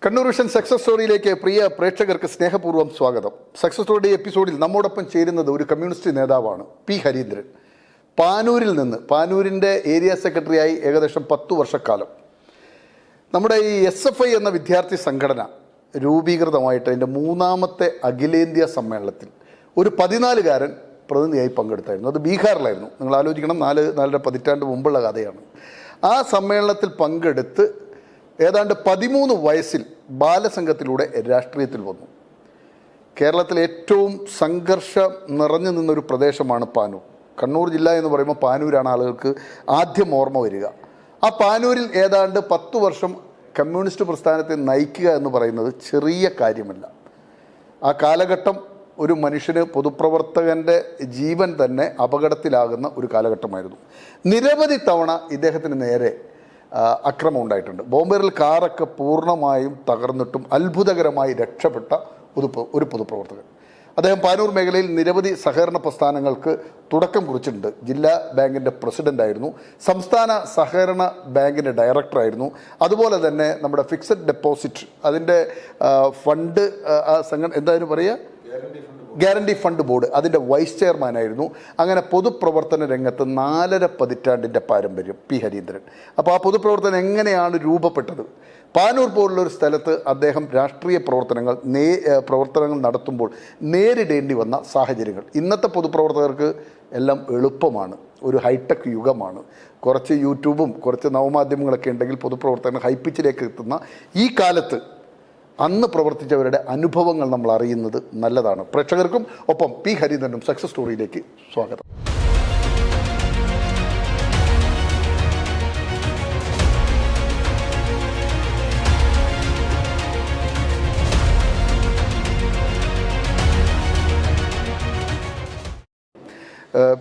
Kannur vision success സ്റ്റോറിയിലേക്ക് പ്രിയ പ്രേക്ഷകർക്ക് സ്നേഹപൂർവ്വം സ്വാഗതം. സക്സസ് സ്റ്റോറിയുടെ എപ്പിസോഡിൽ നമ്മോടൊപ്പം ചേരുന്നത് ഒരു കമ്മ്യൂണിസ്റ്റ് നേതാവാണ് പി ഹരീന്ദ്രൻ. പാനൂരിൽ നിന്ന്, പാനൂരിൻ്റെ ഏരിയ സെക്രട്ടറിയായി ഏകദേശം 10 വർഷക്കാലം. നമ്മുടെ ഈ SFI എന്ന വിദ്യാർത്ഥി സംഘടന രൂപീകൃതമായിട്ട് അതിൻ്റെ 3ാമത്തെ അഖിലേന്ത്യാ സമ്മേളനത്തിൽ ഒരു 14കാരൻ പ്രതിനിധിയായി പങ്കെടുത്തായിരുന്നു. അത് ബീഹാറിലായിരുന്നു. നിങ്ങൾ ആലോചിക്കണം, 4-4.5 പതിറ്റാണ്ട് മുമ്പുള്ള കഥയാണ്. ആ സമ്മേളനത്തിൽ പങ്കെടുത്ത് ഏതാണ്ട് 13 വയസ്സിൽ ബാലസംഘത്തിലൂടെ രാഷ്ട്രീയത്തിൽ വന്നു. കേരളത്തിലെ ഏറ്റവും സംഘർഷം നിറഞ്ഞു നിന്നൊരു പ്രദേശമാണ് പാനൂർ. കണ്ണൂർ ജില്ല എന്ന് പറയുമ്പോൾ പാനൂരാണ് ആളുകൾക്ക് ആദ്യം ഓർമ്മ വരിക. ആ പാനൂരിൽ ഏതാണ്ട് 10 വർഷം കമ്മ്യൂണിസ്റ്റ് പ്രസ്ഥാനത്തെ നയിക്കുക എന്ന് പറയുന്നത് ചെറിയ കാര്യമല്ല. ആ കാലഘട്ടം ഒരു മനുഷ്യന്, പൊതുപ്രവർത്തകൻ്റെ ജീവൻ തന്നെ അപകടത്തിലാകുന്ന ഒരു കാലഘട്ടമായിരുന്നു. നിരവധി തവണ ഇദ്ദേഹത്തിന് നേരെ അക്രമം ഉണ്ടായിട്ടുണ്ട്. ബോംബേറിൽ കാറൊക്കെ പൂർണ്ണമായും തകർന്നിട്ടും അത്ഭുതകരമായി രക്ഷപ്പെട്ട ഒരു പൊതുപ്രവർത്തകൻ. അദ്ദേഹം പാനൂർ മേഖലയിൽ നിരവധി സഹകരണ പ്രസ്ഥാനങ്ങൾക്ക് തുടക്കം കുറിച്ചിട്ടുണ്ട്. ജില്ലാ ബാങ്കിൻ്റെ പ്രസിഡൻ്റായിരുന്നു, സംസ്ഥാന സഹകരണ ബാങ്കിൻ്റെ ഡയറക്ടറായിരുന്നു. അതുപോലെ തന്നെ നമ്മുടെ ഫിക്സഡ് ഡെപ്പോസിറ്റ് അതിൻ്റെ ഫണ്ട്, എന്തായാലും പറയുക, ഗ്യാരണ്ടി ഫണ്ട് ബോർഡ്, അതിൻ്റെ വൈസ് ചെയർമാനായിരുന്നു. അങ്ങനെ പൊതുപ്രവർത്തന രംഗത്ത് 4.5 പതിറ്റാണ്ടിൻ്റെ പാരമ്പര്യം പി ഹരീന്ദ്രൻ. അപ്പോൾ ആ പൊതുപ്രവർത്തനം എങ്ങനെയാണ് രൂപപ്പെട്ടത്? പാനൂർ പോലുള്ളൊരു സ്ഥലത്ത് അദ്ദേഹം രാഷ്ട്രീയ പ്രവർത്തനങ്ങൾ നടത്തുമ്പോൾ നേരിടേണ്ടി വന്ന സാഹചര്യങ്ങൾ. ഇന്നത്തെ പൊതുപ്രവർത്തകർക്ക് എല്ലാം എളുപ്പമാണ്, ഒരു ഹൈടെക് യുഗമാണ്. കുറച്ച് യൂട്യൂബും കുറച്ച് നവമാധ്യമങ്ങളൊക്കെ ഉണ്ടെങ്കിൽ പൊതുപ്രവർത്തകർ ഹൈപ്പിച്ചിലേക്ക് എത്തുന്ന ഈ കാലത്ത് അന്ന് പ്രവർത്തിച്ചവരുടെ അനുഭവങ്ങൾ നമ്മൾ അറിയുന്നത് നല്ലതാണ്. പ്രേക്ഷകർക്കും ഒപ്പം പി ഹരീന്ദ്രനും സക്സസ് സ്റ്റോറിയിലേക്ക് സ്വാഗതം.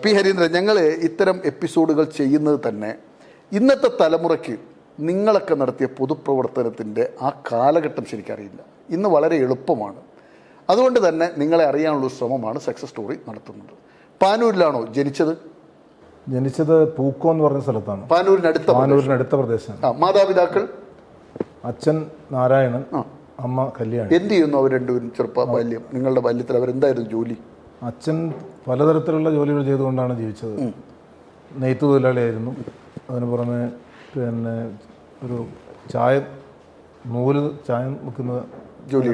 പി ഹരീന്ദ്രൻ, ഞങ്ങൾ ഇത്തരം എപ്പിസോഡുകൾ ചെയ്യുന്നത് തന്നെ ഇന്നത്തെ തലമുറയ്ക്ക് നിങ്ങളൊക്കെ നടത്തിയ പൊതുപ്രവർത്തനത്തിൻ്റെ ആ കാലഘട്ടം ശരിക്കറിയില്ല. ഇന്ന് വളരെ എളുപ്പമാണ്. അതുകൊണ്ട് തന്നെ നിങ്ങളെ അറിയാനുള്ള ശ്രമമാണ് സക്സസ് സ്റ്റോറി നടത്തുന്നത്. പാനൂരിലാണോ ജനിച്ചത്? ജനിച്ചത് പൂക്കോ എന്ന് പറഞ്ഞ സ്ഥലത്താണ്. പാനൂരിനടുത്ത പ്രദേശം. മാതാപിതാക്കൾ? അച്ഛൻ നാരായണൻ, അമ്മ കല്യാണി. എന്ത് ചെയ്യുന്നു അവർ രണ്ടുപേരും ബാല്യം? നിങ്ങളുടെ ബാല്യത്തിൽ അവരെന്തായിരുന്നു ജോലി? അച്ഛൻ പലതരത്തിലുള്ള ജോലികൾ ചെയ്തുകൊണ്ടാണ് ജീവിച്ചത്. നെയ്ത്ത് തൊഴിലാളിയായിരുന്നു. അതിന് പുറമെ പിന്നെ ഒരു ചായം വെക്കുന്ന ജോലി,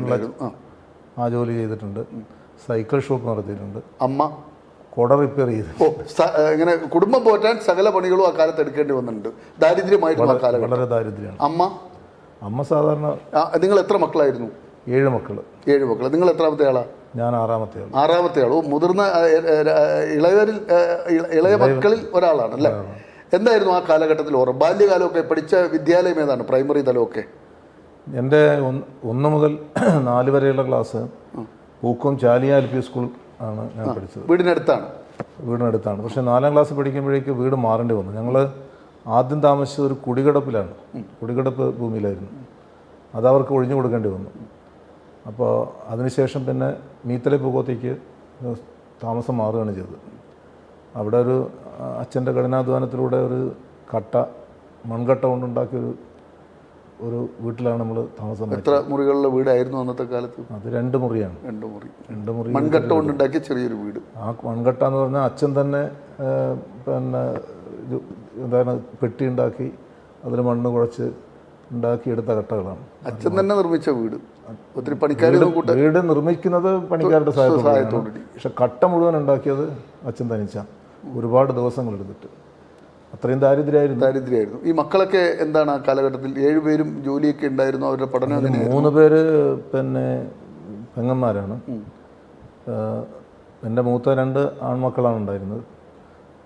ആ ജോലി ചെയ്തിട്ടുണ്ട്. സൈക്കിൾ ഷോപ്പ് നടത്തിയിട്ടുണ്ട്. അമ്മ കുട റിപ്പയർ ചെയ്ത്. ഇങ്ങനെ കുടുംബം പോറ്റാൻ സകല പണികളും ആ കാലത്ത് എടുക്കേണ്ടി വന്നിട്ടുണ്ട്. ദാരിദ്ര്യമായിരുന്നു ആ കാലത്ത്, വളരെ ദാരിദ്ര്യമാണ്. അമ്മ സാധാരണ. നിങ്ങൾ എത്ര മക്കളായിരുന്നു? 7 മക്കൾ. 7 മക്കൾ. നിങ്ങൾ എത്രാമത്തെ ആളാ? ഞാൻ 6ാമത്തെ ആൾ. 6ാമത്തെ ആളോ? മുതിർന്ന ഇളയ മക്കളിൽ ഒരാളാണ് അല്ലേ? എന്തായിരുന്നു ആ കാലഘട്ടത്തിൽ ഓർമ്മ? ബാല്യകാലമൊക്കെ പഠിച്ച വിദ്യാലയം ഏതാണ്? പ്രൈമറി തലമൊക്കെ? എൻ്റെ 1 മുതൽ 4 വരെയുള്ള ക്ലാസ് പൂക്കും ചാലിയ LP സ്കൂൾ ആണ് ഞാൻ പഠിച്ചത്. വീടിനടുത്താണ്. പക്ഷേ 4ാം ക്ലാസ് പഠിക്കുമ്പോഴേക്ക് വീട് മാറേണ്ടി വന്നു. ഞങ്ങൾ ആദ്യം താമസിച്ചത് ഒരു കുടികിടപ്പ് ഭൂമിയിലായിരുന്നു. അതവർക്ക് ഒഴിഞ്ഞു കൊടുക്കേണ്ടി വന്നു. അപ്പോൾ അതിനുശേഷം പിന്നെ മീത്തലെ പൂക്കോത്തേക്ക് താമസം മാറുകയാണ് ചെയ്തത്. അവിടെ ഒരു അച്ഛൻ്റെ കഠിനാധ്വാനത്തിലൂടെ ഒരു മൺകട്ട കൊണ്ടുണ്ടാക്കിയ ഒരു വീട്ടിലാണ് നമ്മൾ താമസം. എത്ര മുറികളുടെ വീടായിരുന്നു അന്നത്തെ കാലത്ത്? അത് 2 മുറിയാണ്. 2 മുറി മൺകട്ട കൊണ്ടുണ്ടാക്കിയ ചെറിയൊരു വീട്. ആ മൺകട്ട എന്ന് പറഞ്ഞാൽ അച്ഛൻ തന്നെ പിന്നെ എന്താണ് പെട്ടി ഉണ്ടാക്കി അതിൽ മണ്ണ് കുഴച്ച് ഉണ്ടാക്കിയെടുത്ത കട്ടകളാണ്. അച്ഛൻ തന്നെ നിർമ്മിച്ച വീട്. ഒത്തിരി പണിക്കാർ വീട് നിർമ്മിക്കുന്നത് പണിക്കാരുടെ സഹായത്തോടുകൂടി. പക്ഷെ കട്ട മുഴുവൻ ഉണ്ടാക്കിയത് അച്ഛൻ തനിച്ചാണ്. ഒരുപാട് ദിവസങ്ങൾ എടുത്തിട്ട്. അത്രയും ദാരിദ്ര്യമായിരുന്നു. ഈ മക്കളൊക്കെ എന്താണ് ആ കാലഘട്ടത്തിൽ? 7 പേരും ജോലിയൊക്കെ ഉണ്ടായിരുന്നു. അവരുടെ പഠനം? 3 പേര് പിന്നെ പെങ്ങന്മാരാണ്. എൻ്റെ മൂത്ത 2 ആൺമക്കളാണ് ഉണ്ടായിരുന്നത്.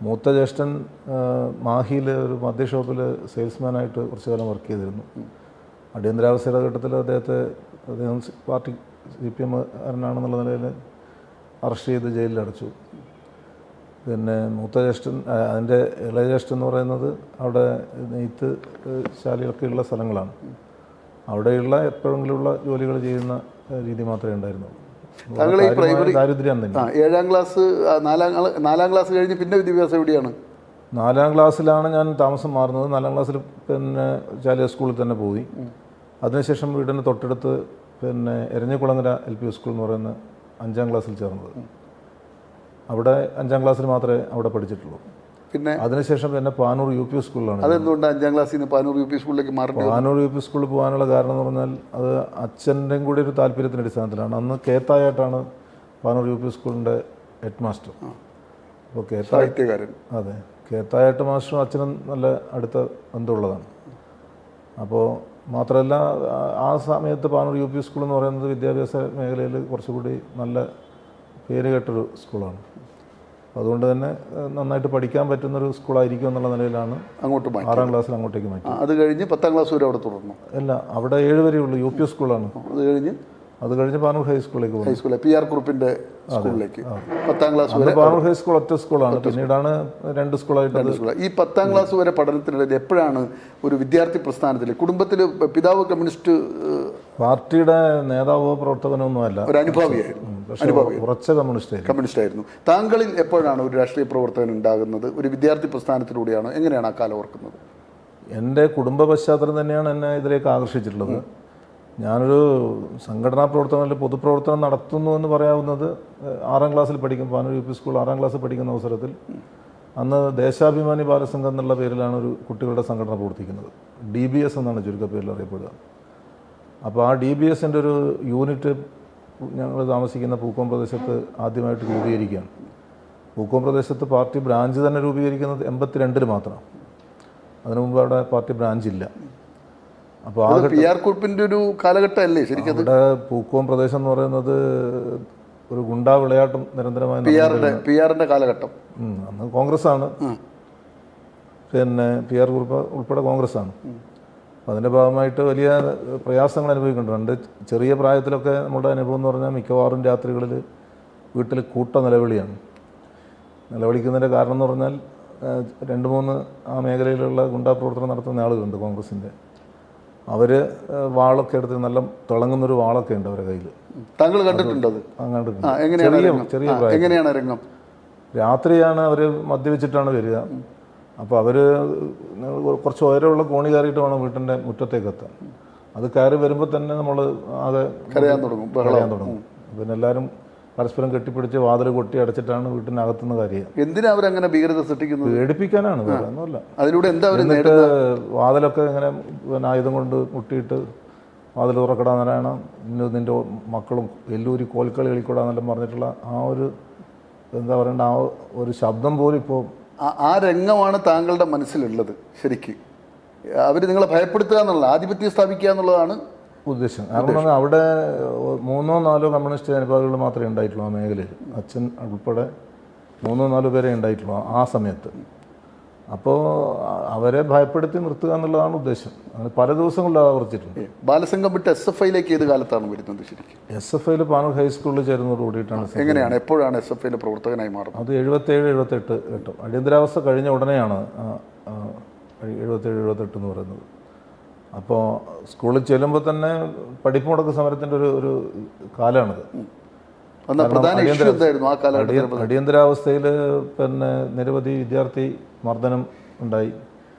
മൂത്ത ജ്യേഷ്ഠൻ മാഹിയിൽ ഒരു മദ്യ ഷോപ്പിൽ സെയിൽസ്മാനായിട്ട് കുറച്ചു കാലം വർക്ക് ചെയ്തിരുന്നു. അടിയന്തരാവസ്ഥയുടെ ഘട്ടത്തിൽ അദ്ദേഹം പാർട്ടി CPM കാരനാണെന്നുള്ള നിലയിൽ അറസ്റ്റ് ചെയ്ത് ജയിലിലടച്ചു. പിന്നെ മൂത്ത ജ്യേഷ്ഠൻ, അതിൻ്റെ ഇളയ ജ്യേഷ്ഠൻ എന്ന് പറയുന്നത് അവിടെ നെയ്ത്ത് ശാലയൊക്കെയുള്ള സ്ഥലങ്ങളാണ്. അവിടെയുള്ള എപ്പോഴെങ്കിലുമുള്ള ജോലികൾ ചെയ്യുന്ന രീതി മാത്രമേ ഉണ്ടായിരുന്നുള്ളൂ. താങ്കൾ ഈ പ്രൈമറി ദാരിദ്ര്യം തന്നെ 7ാം ക്ലാസ് 4ാം ക്ലാസ് കഴിഞ്ഞ് പിന്നെ വിദ്യാഭ്യാസം എവിടെയാണ്? 4ാം ക്ലാസ്സിലാണ് ഞാൻ താമസം മാറുന്നത്. 4ാം ക്ലാസ്സിൽ പിന്നെ ചാലിയ സ്കൂളിൽ തന്നെ പോയി. അതിനുശേഷം വീടിന് തൊട്ടടുത്ത് പിന്നെ എരഞ്ഞിക്കുളങ്ങര LP സ്കൂൾ എന്ന് പറയുന്ന 5ാം ക്ലാസ്സിൽ ചേർന്നത്. അവിടെ 5ാം ക്ലാസ്സിൽ മാത്രമേ അവിടെ പഠിച്ചിട്ടുള്ളൂ. പിന്നെ അതിനുശേഷം പിന്നെ പാനൂർ UP സ്കൂളിലാണ്. അതെന്തുകൊണ്ടാണ് 5ാം ക്ലാസ്സിൽ നിന്ന് പാനൂർ UP സ്കൂളിലേക്ക് മാറി? പാനൂർ UP സ്കൂളിൽ പോകാനുള്ള കാരണം എന്ന് പറഞ്ഞാൽ അത് അച്ഛൻ്റെയും കൂടി ഒരു താല്പര്യത്തിൻ്റെ അടിസ്ഥാനത്തിലാണ്. അന്ന് കേത്തായിട്ടാണ് പാനൂർ UP സ്കൂളിൻ്റെ ഹെഡ് മാസ്റ്റർ. അപ്പോൾ സാഹിത്യകാരൻ. അതെ, കേത്തായിട്ട് മാസ്റ്ററും അച്ഛനും നല്ല അടുത്ത ബന്ധമുള്ളതാണ്. അപ്പോൾ മാത്രമല്ല ആ സമയത്ത് പാനൂർ UP സ്കൂൾ എന്ന് പറയുന്നത് വിദ്യാഭ്യാസ മേഖലയിൽ കുറച്ചുകൂടി നല്ല പേര് കേട്ടൊരു സ്കൂളാണ്. അതുകൊണ്ട് തന്നെ നന്നായിട്ട് പഠിക്കാൻ പറ്റുന്നൊരു സ്കൂളായിരിക്കും എന്നുള്ള നിലയിലാണ് അങ്ങോട്ട് 6ാം ക്ലാസ്സിൽ അങ്ങോട്ടേക്ക് മാറ്റി. അത് കഴിഞ്ഞ് 10ാം ക്ലാസ് വരെ അവിടെ തുടർന്നു? അല്ല, അവിടെ 7 വരെയുള്ളൂ. UP സ്കൂളാണ്. അത് കഴിഞ്ഞ് പാനൂർ ഹൈസ്കൂളിലേക്ക് പോകും. ഹൈസ്കൂൾ PR കുറുപ്പിൻ്റെ സ്കൂളിലേക്ക് 10ാം ക്ലാസ് വരെ. പാനൂർ ഹൈസ്കൂൾ ഒറ്റ സ്കൂളാണ്, പിന്നീടാണ് 2 സ്കൂളായിട്ട്. ഈ 10ാം ക്ലാസ് വരെ പഠനത്തിനിടയിൽ എപ്പോഴാണ് ഒരു വിദ്യാർത്ഥി പ്രസ്ഥാനത്തിൽ, കുടുംബത്തിൽ പിതാവ് കമ്മ്യൂണിസ്റ്റ് പാർട്ടിയുടെ നേതാവോ പ്രവർത്തകനോ ഒന്നുമല്ല, ഒരു അനുഭാവിയായിരുന്നു. ഉറച്ച കമ്മ്യൂണിസ്റ്റ് ആയിരുന്നു. താങ്കളിൽ എപ്പോഴാണ് ഒരു രാഷ്ട്രീയ പ്രവർത്തകൻ ഉണ്ടാകുന്നത്? ഒരു വിദ്യാർത്ഥി പ്രസ്ഥാനത്തിലൂടെയാണോ? എങ്ങനെയാണ് ആ കാലം ഓർക്കുന്നത്? എൻ്റെ കുടുംബ പശ്ചാത്തലം തന്നെയാണ് എന്നെ ഇതിലേക്ക് ആകർഷിച്ചിട്ടുള്ളത്. ഞാനൊരു സംഘടനാ പ്രവർത്തനം, പൊതുപ്രവർത്തനം നടത്തുന്നു എന്ന് പറയാവുന്നത് 6ാം ക്ലാസ്സിൽ പഠിക്കും, പാനൂർ UP സ്കൂൾ 6ാം ക്ലാസ്സിൽ പഠിക്കുന്ന അവസരത്തിൽ അന്ന് ദേശാഭിമാനി ബാലസംഘം എന്നുള്ള പേരിലാണ് ഒരു കുട്ടികളുടെ സംഘടന പ്രവർത്തിക്കുന്നത്. DBS എന്നാണ് ചുരുക്കപ്പേരിൽ അറിയപ്പെടുക. അപ്പോൾ ആ DBSൻ്റെ ഒരു യൂണിറ്റ് ഞങ്ങൾ താമസിക്കുന്ന പൂക്കോം പ്രദേശത്ത് ആദ്യമായിട്ട് രൂപീകരിക്കുകയാണ്. പൂക്കോം പ്രദേശത്ത് പാർട്ടി ബ്രാഞ്ച് തന്നെ രൂപീകരിക്കുന്നത് 82-ൽ മാത്രമാണ്. അതിനു മുമ്പ് അവിടെ പാർട്ടി ബ്രാഞ്ചില്ല. അപ്പോൾ ആ PR കുറിപ്പിൻ്റെ ഒരു കാലഘട്ടമല്ലേ ശരിക്കും? അവിടെ പൂക്കോം പ്രദേശം എന്ന് പറയുന്നത് ഒരു ഗുണ്ടാ വിളയാട്ടം നിരന്തരമായി PR-ന്റെ കാലഘട്ടം. അന്ന് കോൺഗ്രസ്സാണ്, പിന്നെ PR കുറിപ്പ് ഉൾപ്പെടെ കോൺഗ്രസ്സാണ്. അപ്പോൾ അതിൻ്റെ ഭാഗമായിട്ട് വലിയ പ്രയാസങ്ങൾ അനുഭവിക്കുന്നുണ്ട്. ചെറിയ പ്രായത്തിലൊക്കെ നമ്മുടെ അനുഭവം എന്ന് പറഞ്ഞാൽ മിക്കവാറും രാത്രികളിൽ വീട്ടിൽ കൂട്ട നിലവിളിയാണ്. നിലവിളിക്കുന്നതിൻ്റെ കാരണം എന്ന് പറഞ്ഞാൽ 2-3 ആ മേഖലയിലുള്ള ഗുണ്ടാ പ്രവർത്തനം നടത്തുന്ന ആളുകളുണ്ട് കോൺഗ്രസിൻ്റെ. അവർ വാളൊക്കെ എടുത്ത് നല്ല തിളങ്ങുന്നൊരു വാളൊക്കെ ഉണ്ട് അവരുടെ കയ്യിൽ. താങ്കൾ കണ്ടിട്ടുണ്ടോ? ചെറിയ എങ്ങനെയാണ് രംഗം? രാത്രിയാണ് അവർ മദ്യപിച്ചിട്ടാണ് വരിക. അപ്പോൾ അവർ കുറച്ച് ഉയരമുള്ള കോണി കയറിയിട്ട് വേണം വീട്ടിൻ്റെ മുറ്റത്തേക്ക് എത്താൻ. അത് കയറി വരുമ്പോൾ തന്നെ നമ്മൾ ആകെ കരയാൻ തുടങ്ങും. പിന്നെ എല്ലാവരും പരസ്പരം കെട്ടിപ്പിടിച്ച് വാതിൽ കൊട്ടി അടച്ചിട്ടാണ് വീട്ടിനകത്തുനിന്ന് കാര്യം. എന്തിനാ അവരങ്ങനെ ഭീകരത സൃഷ്ടിക്കുന്നത്? പേടിപ്പിക്കാനാണ്, വേറൊന്നുമല്ല. അതിലൂടെ എന്താ? എന്നിട്ട് വാതിലൊക്കെ ഇങ്ങനെ പിന്നെ ആയുധം കൊണ്ട് മുട്ടിയിട്ട് വാതിൽ തുറക്കടാന്നല്ലാണ്, നിൻ്റെ മക്കളും എല്ലൂരി കോൽക്കളി കളിക്കൂടാന്നെല്ലാം പറഞ്ഞിട്ടുള്ള ആ ഒരു എന്താ പറയണ്ട ആ ഒരു ശബ്ദം പോലും ഇപ്പോൾ ആ രംഗമാണ് താങ്കളുടെ മനസ്സിലുള്ളത് ശരിക്ക്. അവർ നിങ്ങളെ ഭയപ്പെടുത്തുക എന്നുള്ള, ആധിപത്യം സ്ഥാപിക്കുക എന്നുള്ളതാണ് ഉദ്ദേശം. കാരണം അവിടെ 3-4 കമ്മ്യൂണിസ്റ്റ് അനുഭാവികൾ മാത്രമേ ഉണ്ടായിട്ടുള്ളൂ ആ മേഖലയിൽ. അച്ഛൻ ഉൾപ്പെടെ 3-4 പേരെ ഉണ്ടായിട്ടുള്ളൂ ആ സമയത്ത്. അപ്പോൾ അവരെ ഭയപ്പെടുത്തി നിർത്തുക എന്നുള്ളതാണ് ഉദ്ദേശം. അങ്ങനെ പല ദിവസങ്ങളിൽ ആവർത്തിച്ചിട്ടുണ്ട്. ബാലസംഘം വിട്ട് SFIയിലേക്ക് ഏത് കാലത്താണ് വരുന്നത് ശരിക്കും? SFIയിൽ പാനൂർ ഹൈസ്കൂളിൽ ചേരുന്നതോട് കൂടിയിട്ടാണ്. എങ്ങനെയാണ്, എപ്പോഴാണ് SFIയിൽ പ്രവർത്തകനായി മാറുന്നത്? അത് 77-78 ഘട്ടം. അടിയന്തരാവസ്ഥ കഴിഞ്ഞ ഉടനെയാണ് 77-78 എന്ന് പറയുന്നത്. അപ്പോൾ സ്കൂളിൽ ചെല്ലുമ്പോൾ തന്നെ പഠിപ്പ് മുടക്ക് സമരത്തിൻ്റെ ഒരു കാലമാണിത്. അടിയന്തരാവസ്ഥയിൽ പിന്നെ നിരവധി വിദ്യാർത്ഥി മർദ്ദനം ഉണ്ടായി.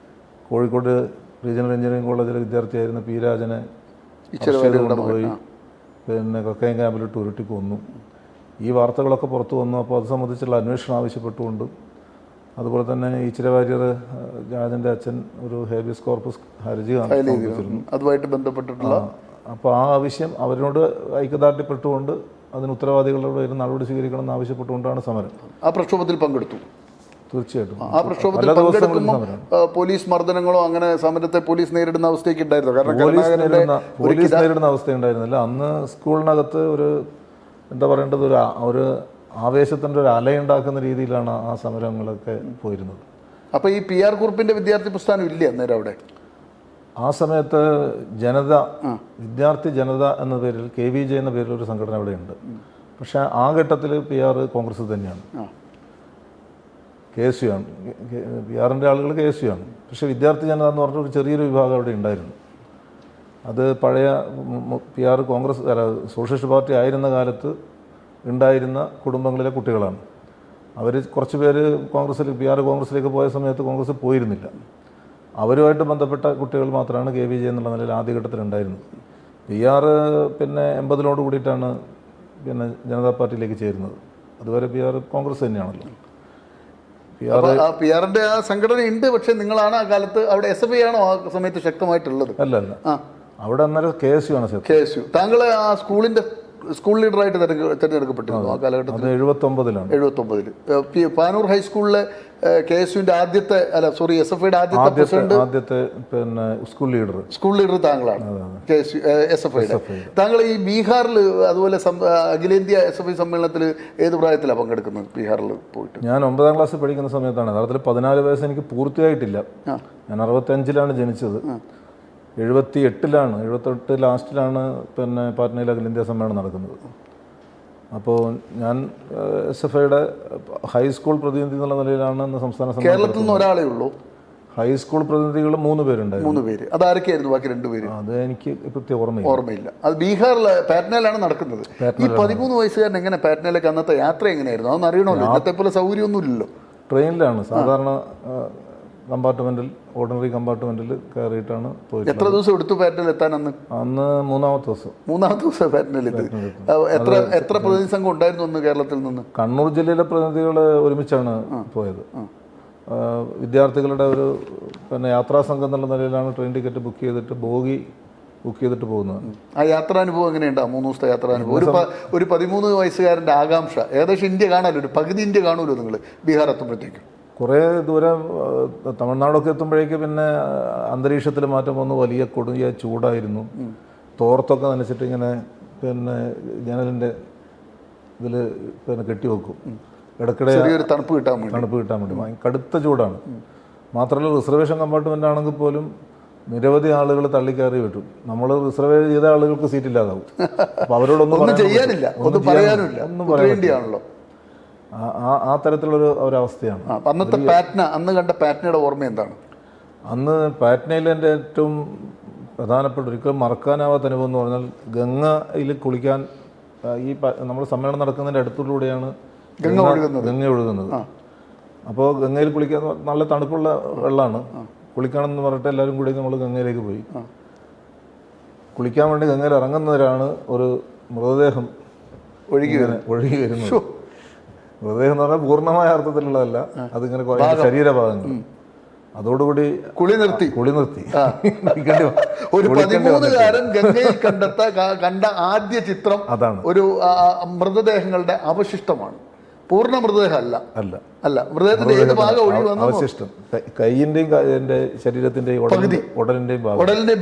കോഴിക്കോട് റീജിയണൽ എഞ്ചിനീയറിംഗ് കോളേജിലെ വിദ്യാർത്ഥിയായിരുന്ന P. രാജനെ കൊണ്ടുപോയി പിന്നെ കക്കയം ക്യാമ്പിലിട്ട് ഉരുട്ടി കൊന്നു. ഈ വാർത്തകളൊക്കെ പുറത്തു വന്നു. അപ്പോൾ അത് സംബന്ധിച്ചുള്ള അന്വേഷണം ആവശ്യപ്പെട്ടുകൊണ്ട്, അതുപോലെ തന്നെ ഈച്ചിരവാര്യർ രാജൻ്റെ അച്ഛൻ ഒരു ഹേബിയസ് കോർപ്പസ് ഹർജി സമർപ്പിച്ചിരുന്നു അതുമായിട്ട് ബന്ധപ്പെട്ടിട്ടുള്ള. അപ്പോൾ ആ ആവശ്യം അവരോട് ഐക്യദാർഢ്യപ്പെട്ടുകൊണ്ട് അതിന് ഉത്തരവാദികളുടെ നടപടി സ്വീകരിക്കണം എന്ന് ആവശ്യപ്പെട്ടുകൊണ്ടാണ് സമരം. ആ പ്രക്ഷോഭത്തിൽ പങ്കെടുത്തു? തീർച്ചയായിട്ടും. ആ പ്രക്ഷോഭത്തിൽ പങ്കെടുക്കുമ്പോൾ പോലീസ് മർദ്ദനങ്ങളോ അങ്ങനെ സമരത്തെ പോലീസ് നേരിടുന്ന അവസ്ഥയൊക്കെ ഉണ്ടായിരുന്നു? പോലീസ് നേരിടുന്ന അവസ്ഥ ഉണ്ടായിരുന്നില്ല. അന്ന് സ്കൂളിനകത്ത് ഒരു എന്താ പറയേണ്ടത്, ഒരു ആവേശത്തിൻ്റെ ഒരു അലയുണ്ടാക്കുന്ന രീതിയിലാണ് ആ സമരങ്ങളൊക്കെ പോയിരുന്നത്. അപ്പോൾ ഈ PR കുറിപ്പിൻ്റെ വിദ്യാർത്ഥി പ്രസ്ഥാനം ഇല്ല അന്നേരം അവിടെ? ആ സമയത്ത് ജനത, വിദ്യാർത്ഥി ജനത എന്ന പേരിൽ KVJ എന്ന പേരിൽ ഒരു സംഘടന അവിടെ ഉണ്ട്. പക്ഷേ ആ ഘട്ടത്തിൽ PR കോൺഗ്രസ് തന്നെയാണ്, KSU ആണ്. PR-ൻ്റെ ആളുകൾ KSU ആണ്. പക്ഷേ വിദ്യാർത്ഥി ജനത എന്ന് പറഞ്ഞ ഒരു ചെറിയൊരു വിഭാഗം അവിടെ ഉണ്ടായിരുന്നു. അത് പഴയ PR കോൺഗ്രസ് സോഷ്യലിസ്റ്റ് പാർട്ടി ആയിരുന്ന കാലത്ത് ഉണ്ടായിരുന്ന കുടുംബങ്ങളിലെ കുട്ടികളാണ്. അവർ കുറച്ച് പേര് PR കോൺഗ്രസിലേക്ക് പോയ സമയത്ത് കോൺഗ്രസ് പോയിരുന്നില്ല. അവരുമായിട്ട് ബന്ധപ്പെട്ട കുട്ടികൾ മാത്രമാണ് KVJ എന്നുള്ള നിലയിൽ ആദ്യഘട്ടത്തിലുണ്ടായിരുന്നത്. PR പിന്നെ 80 കൂടിയിട്ടാണ് പിന്നെ ജനതാ പാർട്ടിയിലേക്ക് ചേരുന്നത്. അതുവരെ PR കോൺഗ്രസ് തന്നെയാണല്ലോ. PR-ന്റെ ആ സംഘടന ഉണ്ട്, പക്ഷേ നിങ്ങളാണ് ആ കാലത്ത് അവിടെ SFI ആണോ ആ സമയത്ത് ശക്തമായിട്ടുള്ളത്? അല്ല അവിടെ അന്നേരം KSU ആണ്. KSU. താങ്കൾ ആ സ്കൂൾ ലീഡറായിട്ട് തിരഞ്ഞെടുക്കപ്പെട്ടിരുന്നു ആ കാലഘട്ടത്തിൽ? 79-ലാണ്. 79-ൽ പാനൂർ ഹൈസ്കൂളിലെ KSUവിന്റെ SFIയുടെ ആദ്യത്തെ പിന്നെ സ്കൂൾ ലീഡർ താങ്കളാണ്. SFIയുടെ താങ്കൾ ഈ ബീഹാറിൽ അതുപോലെ അഖിലേന്ത്യാ SFI സമ്മേളനത്തിൽ ഏത് പ്രായത്തിലാണ് പങ്കെടുക്കുന്നത്? ബീഹാറിൽ പോയിട്ട് ഞാൻ 9ാം ക്ലാസ്സിൽ പഠിക്കുന്ന സമയത്താണ്. യഥാർത്ഥത്തിൽ 14 വയസ്സ് എനിക്ക് പൂർത്തിയായിട്ടില്ല. ഞാൻ 65-ലാണ് ജനിച്ചത്. 78 ലാസ്റ്റിലാണ് പിന്നെ പാറ്റ്നയിൽ അഖിലേന്ത്യാ സമ്മേളനം നടക്കുന്നത്. അപ്പോൾ ഞാൻ SFIയുടെ ഹൈസ്കൂൾ പ്രതിനിധി എന്നുള്ള നിലയിലാണ് ഇന്ന് സംസ്ഥാന സമ്മേളനം. കേരളത്തിൽ നിന്ന് ഒരാളേ ഉള്ളൂ ഹൈസ്കൂൾ പ്രതിനിധികൾ 3 പേരുണ്ടായിരുന്നു. 3 പേര്. അതാരൊക്കെയായിരുന്നു ബാക്കി 2 പേര്? അത് എനിക്ക് പ്രത്യേക ഓർമ്മയില്ല. അത് ബീഹാറിൽ പാറ്റ്നയിലാണ് നടക്കുന്നത്. ഈ 13 വയസ്സുകാരൻ എങ്ങനെ പാറ്റ്നയിലേക്ക് അന്നത്തെ യാത്ര എങ്ങനെയായിരുന്നു? അതൊന്നും അറിയണമല്ലോ. ഇന്നത്തെ പോലെ സൗകര്യമൊന്നുമില്ലല്ലോ. ട്രെയിനിലാണ് സാധാരണ കമ്പാർട്ട്മെന്റിൽ, ഓർഡിനറി കമ്പാർട്ട്മെന്റിൽ കയറിയിട്ടാണ് പോയിട്ട്. എത്ര ദിവസം എടുത്തു പാറ്റ്നയിൽ എത്താൻ? അന്ന് 3ാമത്തെ ദിവസം പാറ്റ്നയിലെത്തി. എത്ര പ്രതിനിധി സംഘം ഉണ്ടായിരുന്നു അന്ന് കേരളത്തിൽ നിന്ന്? കണ്ണൂർ ജില്ലയിലെ പ്രതിനിധികൾ ഒരുമിച്ചാണ് പോയത്. വിദ്യാർത്ഥികളുടെ ഒരു പിന്നെ യാത്രാ സംഘം എന്നുള്ള നിലയിലാണ് ട്രെയിൻ ടിക്കറ്റ് ബുക്ക് ചെയ്തിട്ട് ബോഗി ബുക്ക് ചെയ്തിട്ട് പോകുന്നത്. ആ യാത്രാനുഭവം എങ്ങനെയുണ്ടാ? 3 ദിവസത്തെ യാത്രാനുഭവം. ഒരു 13 വയസ്സുകാരൻ്റെ ആകാംക്ഷ. ഏകദേശം ഇന്ത്യ കാണാമല്ലോ, ഒരു പകുതി ഇന്ത്യ കാണുമല്ലോ നിങ്ങൾ ബീഹാർ എത്തുമ്പോഴത്തേക്കും. കുറേ ദൂരം തമിഴ്നാടൊക്കെ എത്തുമ്പോഴേക്ക് പിന്നെ അന്തരീക്ഷത്തിൽ മാറ്റം വന്നു. വലിയ കൊടുങ്ങിയ ചൂടായിരുന്നു. തോർത്തൊക്കെ നനച്ചിട്ട് ഇങ്ങനെ പിന്നെ ജനലിൻ്റെ ഇതിൽ പിന്നെ കെട്ടിവെക്കും. ഇടയ്ക്കിടെ തണുപ്പ് കിട്ടാൻ വേണ്ടി. കടുത്ത ചൂടാണ്. മാത്രമല്ല റിസർവേഷൻ കമ്പാർട്ട്മെൻ്റ് ആണെങ്കിൽ പോലും നിരവധി ആളുകൾ തള്ളിക്കയറി വിട്ടു. നമ്മൾ റിസർവ് ചെയ്ത ആളുകൾക്ക് സീറ്റ് ഇല്ലാതാവും. അപ്പോൾ അവരോടൊന്നും ചെയ്യാനില്ല, ഒന്നും പറയാനില്ല. ഒന്നും പറയാനില്ല. ആ തരത്തിലുള്ളൊരു ഒരവസ്ഥയാണ്. അന്നത്തെ അന്ന് കണ്ട പാറ്റ്നയുടെ ഓർമ്മ എന്താണ്? അന്ന് പാറ്റ്നയിൽ എൻ്റെ ഏറ്റവും പ്രധാനപ്പെട്ട ഒരിക്കലും മറക്കാനാവാത്ത അനുഭവം എന്ന് പറഞ്ഞാൽ ഗംഗയിൽ കുളിക്കാൻ ഈ നമ്മൾ സമ്മേളനം നടക്കുന്നതിൻ്റെ അടുത്തുകൂടെയാണ് ഗംഗ ഒഴുകുന്നത്. അപ്പോൾ ഗംഗയിൽ കുളിക്കാൻ നല്ല തണുപ്പുള്ള വെള്ളമാണ്. കുളിക്കണമെന്ന് പറഞ്ഞിട്ട് എല്ലാവരും കൂടി നമ്മൾ ഗംഗയിലേക്ക് പോയി. കുളിക്കാൻ വേണ്ടി ഗംഗയിൽ ഇറങ്ങുന്നവരാണ് ഒരു മൃതദേഹം ഒഴുകി വരുന്നത്. മൃതദേഹം എന്ന് പറഞ്ഞാൽ പൂർണ്ണമായ അർത്ഥത്തിലുള്ളതല്ല, അതിങ്ങനെ ശരീരഭാഗങ്ങൾ. അതോടുകൂടി കുളി നിർത്തി. ഒരു 13കാരൻ ഗംഗയിൽ കണ്ട ആദ്യ ചിത്രം അതാണ്. ഒരു മൃതദേഹങ്ങളുടെ അവശിഷ്ടമാണ്. പൂർണ്ണ മൃതദേഹം അല്ല. മൃതദേഹത്തിന്റെ ഏത് ഭാഗം ഒഴിവ് വന്നു? അവശിഷ്ടം. കൈയിന്റെയും ശരീരത്തിന്റെയും ഉടലിന്റെയും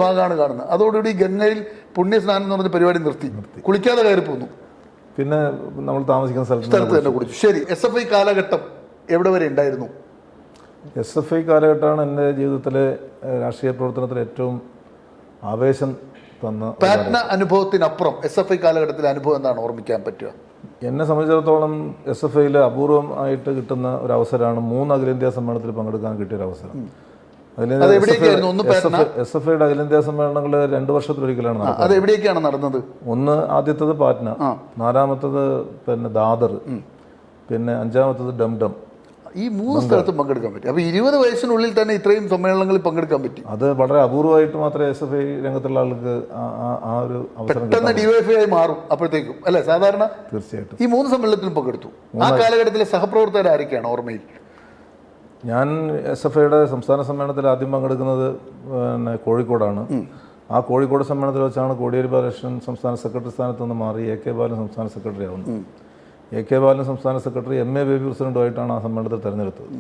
ഭാഗമാണ് കാണുന്നത്. അതോടുകൂടി ഗംഗയിൽ പുണ്യസ്നാനം എന്ന് പറഞ്ഞ പരിപാടി നിർത്തി. കുളിക്കാതെ കയറി പോന്നു. പിന്നെ നമ്മൾ താമസിക്കുന്ന സ്ഥലത്ത് തന്നെ കുടിച്ചു. ശരി, SFI കാലഘട്ടം എവിടെ വരെ ഉണ്ടായിരുന്നു? SFI കാലഘട്ടമാണ് എൻ്റെ ജീവിതത്തിലെ രാഷ്ട്രീയ പ്രവർത്തനത്തിൽ ഏറ്റവും ആവേശം തന്ന. പാറ്റ്ന അനുഭവത്തിനപ്പുറം SFI കാലഘട്ടത്തിലെ അനുഭവം എന്താണ് ഓർമ്മിക്കാൻ പറ്റുക? എന്നെ സംബന്ധിച്ചിടത്തോളം SFIയിൽ അപൂർവമായിട്ട് കിട്ടുന്ന ഒരു അവസരമാണ് 3 അഖിലേന്ത്യാ സമ്മേളനത്തിൽ പങ്കെടുക്കാൻ കിട്ടിയൊരവസരം. SFIയുടെ അഖിലേന്ത്യാ സമ്മേളനങ്ങൾ 2 വർഷത്തിലൊരിക്കലാണ് നടക്കുന്നത്. അത് എവിടെയൊക്കെയാണ് നടന്നത്? ഒന്ന് ആദ്യത്തേത് പാറ്റ്ന, 4ാമത്തേത് പിന്നെ ദാദർ, പിന്നെ 5ാമത്തേത് ഡംഡം. ഈ 3 സ്ഥലത്തും പങ്കെടുക്കാൻ പറ്റി. അപ്പോൾ 20 വയസ്സിനുള്ളിൽ തന്നെ ഇത്രയും സമ്മേളനങ്ങളിൽ പങ്കെടുക്കാൻ പറ്റി. അത് വളരെ അപൂർവമായിട്ട് മാത്രമേ SFI രംഗത്തുള്ള ആൾക്ക് ആ ഒരു അവസരം പെട്ടെന്ന് DYFI ആയി മാറും അപ്പോഴത്തേക്കും അല്ലേ? സാധാരണ തീർച്ചയായിട്ടും ഈ 3 സമ്മേളനത്തിലും പങ്കെടുത്തു. ആ കാലഘട്ടത്തിലെ സഹപ്രവർത്തകർ ആരൊക്കെയാണ് ഓർമ്മയിൽ? ഞാൻ SFIയുടെ സംസ്ഥാന സമ്മേളനത്തിൽ ആദ്യം പങ്കെടുക്കുന്നത് പിന്നെ കോഴിക്കോടാണ്. ആ കോഴിക്കോട് സമ്മേളനത്തിൽ വെച്ചാണ് കോടിയേരി ബാലകൃഷ്ണൻ സംസ്ഥാന സെക്രട്ടറി സ്ഥാനത്ത് നിന്ന് മാറി AK ബാലൻ സംസ്ഥാന സെക്രട്ടറി ആവുന്നത്. AK ബാലൻ സംസ്ഥാന സെക്രട്ടറി MA ബേബി പ്രസിഡന്റുമായിട്ടാണ് ആ സമ്മേളനത്തിൽ തിരഞ്ഞെടുത്തത്.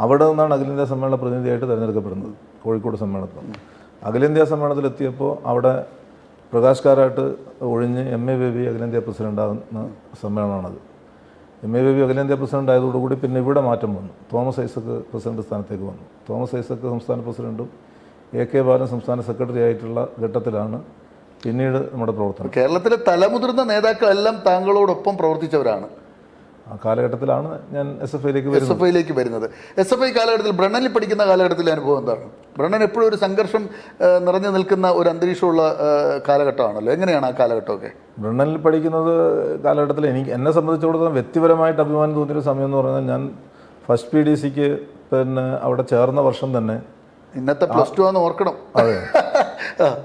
അവിടെ നിന്നാണ് അഖിലേന്ത്യാ സമ്മേളന പ്രതിനിധിയായിട്ട് തിരഞ്ഞെടുക്കപ്പെടുന്നത് കോഴിക്കോട് സമ്മേളനത്തിൽ. അഖിലേന്ത്യാ സമ്മേളനത്തിലെത്തിയപ്പോൾ അവിടെ പ്രകാശ് കാരാട്ട് ഒഴിഞ്ഞ് MA ബേബി അഖിലേന്ത്യാ പ്രസിഡന്റാകുന്ന സമ്മേളനമാണത്. MA ബേബി അഖിലേന്ത്യാ പ്രസിഡന്റ് ആയതോടുകൂടി പിന്നെ ഇവിടെ മാറ്റം വന്നു. തോമസ് ഐസക് പ്രസിഡന്റ് സ്ഥാനത്തേക്ക് വന്നു. തോമസ് ഐസക് സംസ്ഥാന പ്രസിഡന്റും AK ബാലൻ സംസ്ഥാന സെക്രട്ടറി ആയിട്ടുള്ള ഘട്ടത്തിലാണ് പിന്നീട് നമ്മുടെ പ്രവർത്തനം. കേരളത്തിലെ തലമുതിർന്ന നേതാക്കളെല്ലാം താങ്കളോടൊപ്പം പ്രവർത്തിച്ചവരാണ്. ആ കാലഘട്ടത്തിലാണ് ഞാൻ SFIയിലേക്ക് വരുന്നത്. SFI കാലഘട്ടത്തിൽ ബ്രണ്ണനിൽ പഠിക്കുന്ന കാലഘട്ടത്തിലെ അനുഭവം എന്താണ്? ബ്രണ്ണൻ എപ്പോഴും ഒരു സംഘർഷം നിറഞ്ഞു നിൽക്കുന്ന ഒരു അന്തരീക്ഷമുള്ള കാലഘട്ടമാണല്ലോ. എങ്ങനെയാണ് ആ കാലഘട്ടമൊക്കെ? ബ്രണ്ണനിൽ പഠിക്കുന്നത് കാലഘട്ടത്തിൽ എന്നെ സംബന്ധിച്ചിടത്തോളം വ്യക്തിപരമായിട്ട് അഭിമാനം തോന്നിയൊരു സമയം എന്ന് പറഞ്ഞാൽ ഞാൻ ഫസ്റ്റ് PDCക്ക് പിന്നെ അവിടെ ചേർന്ന വർഷം തന്നെ ഇന്നത്തെ +2 ആണെന്ന് ഓർക്കണം. അതെ,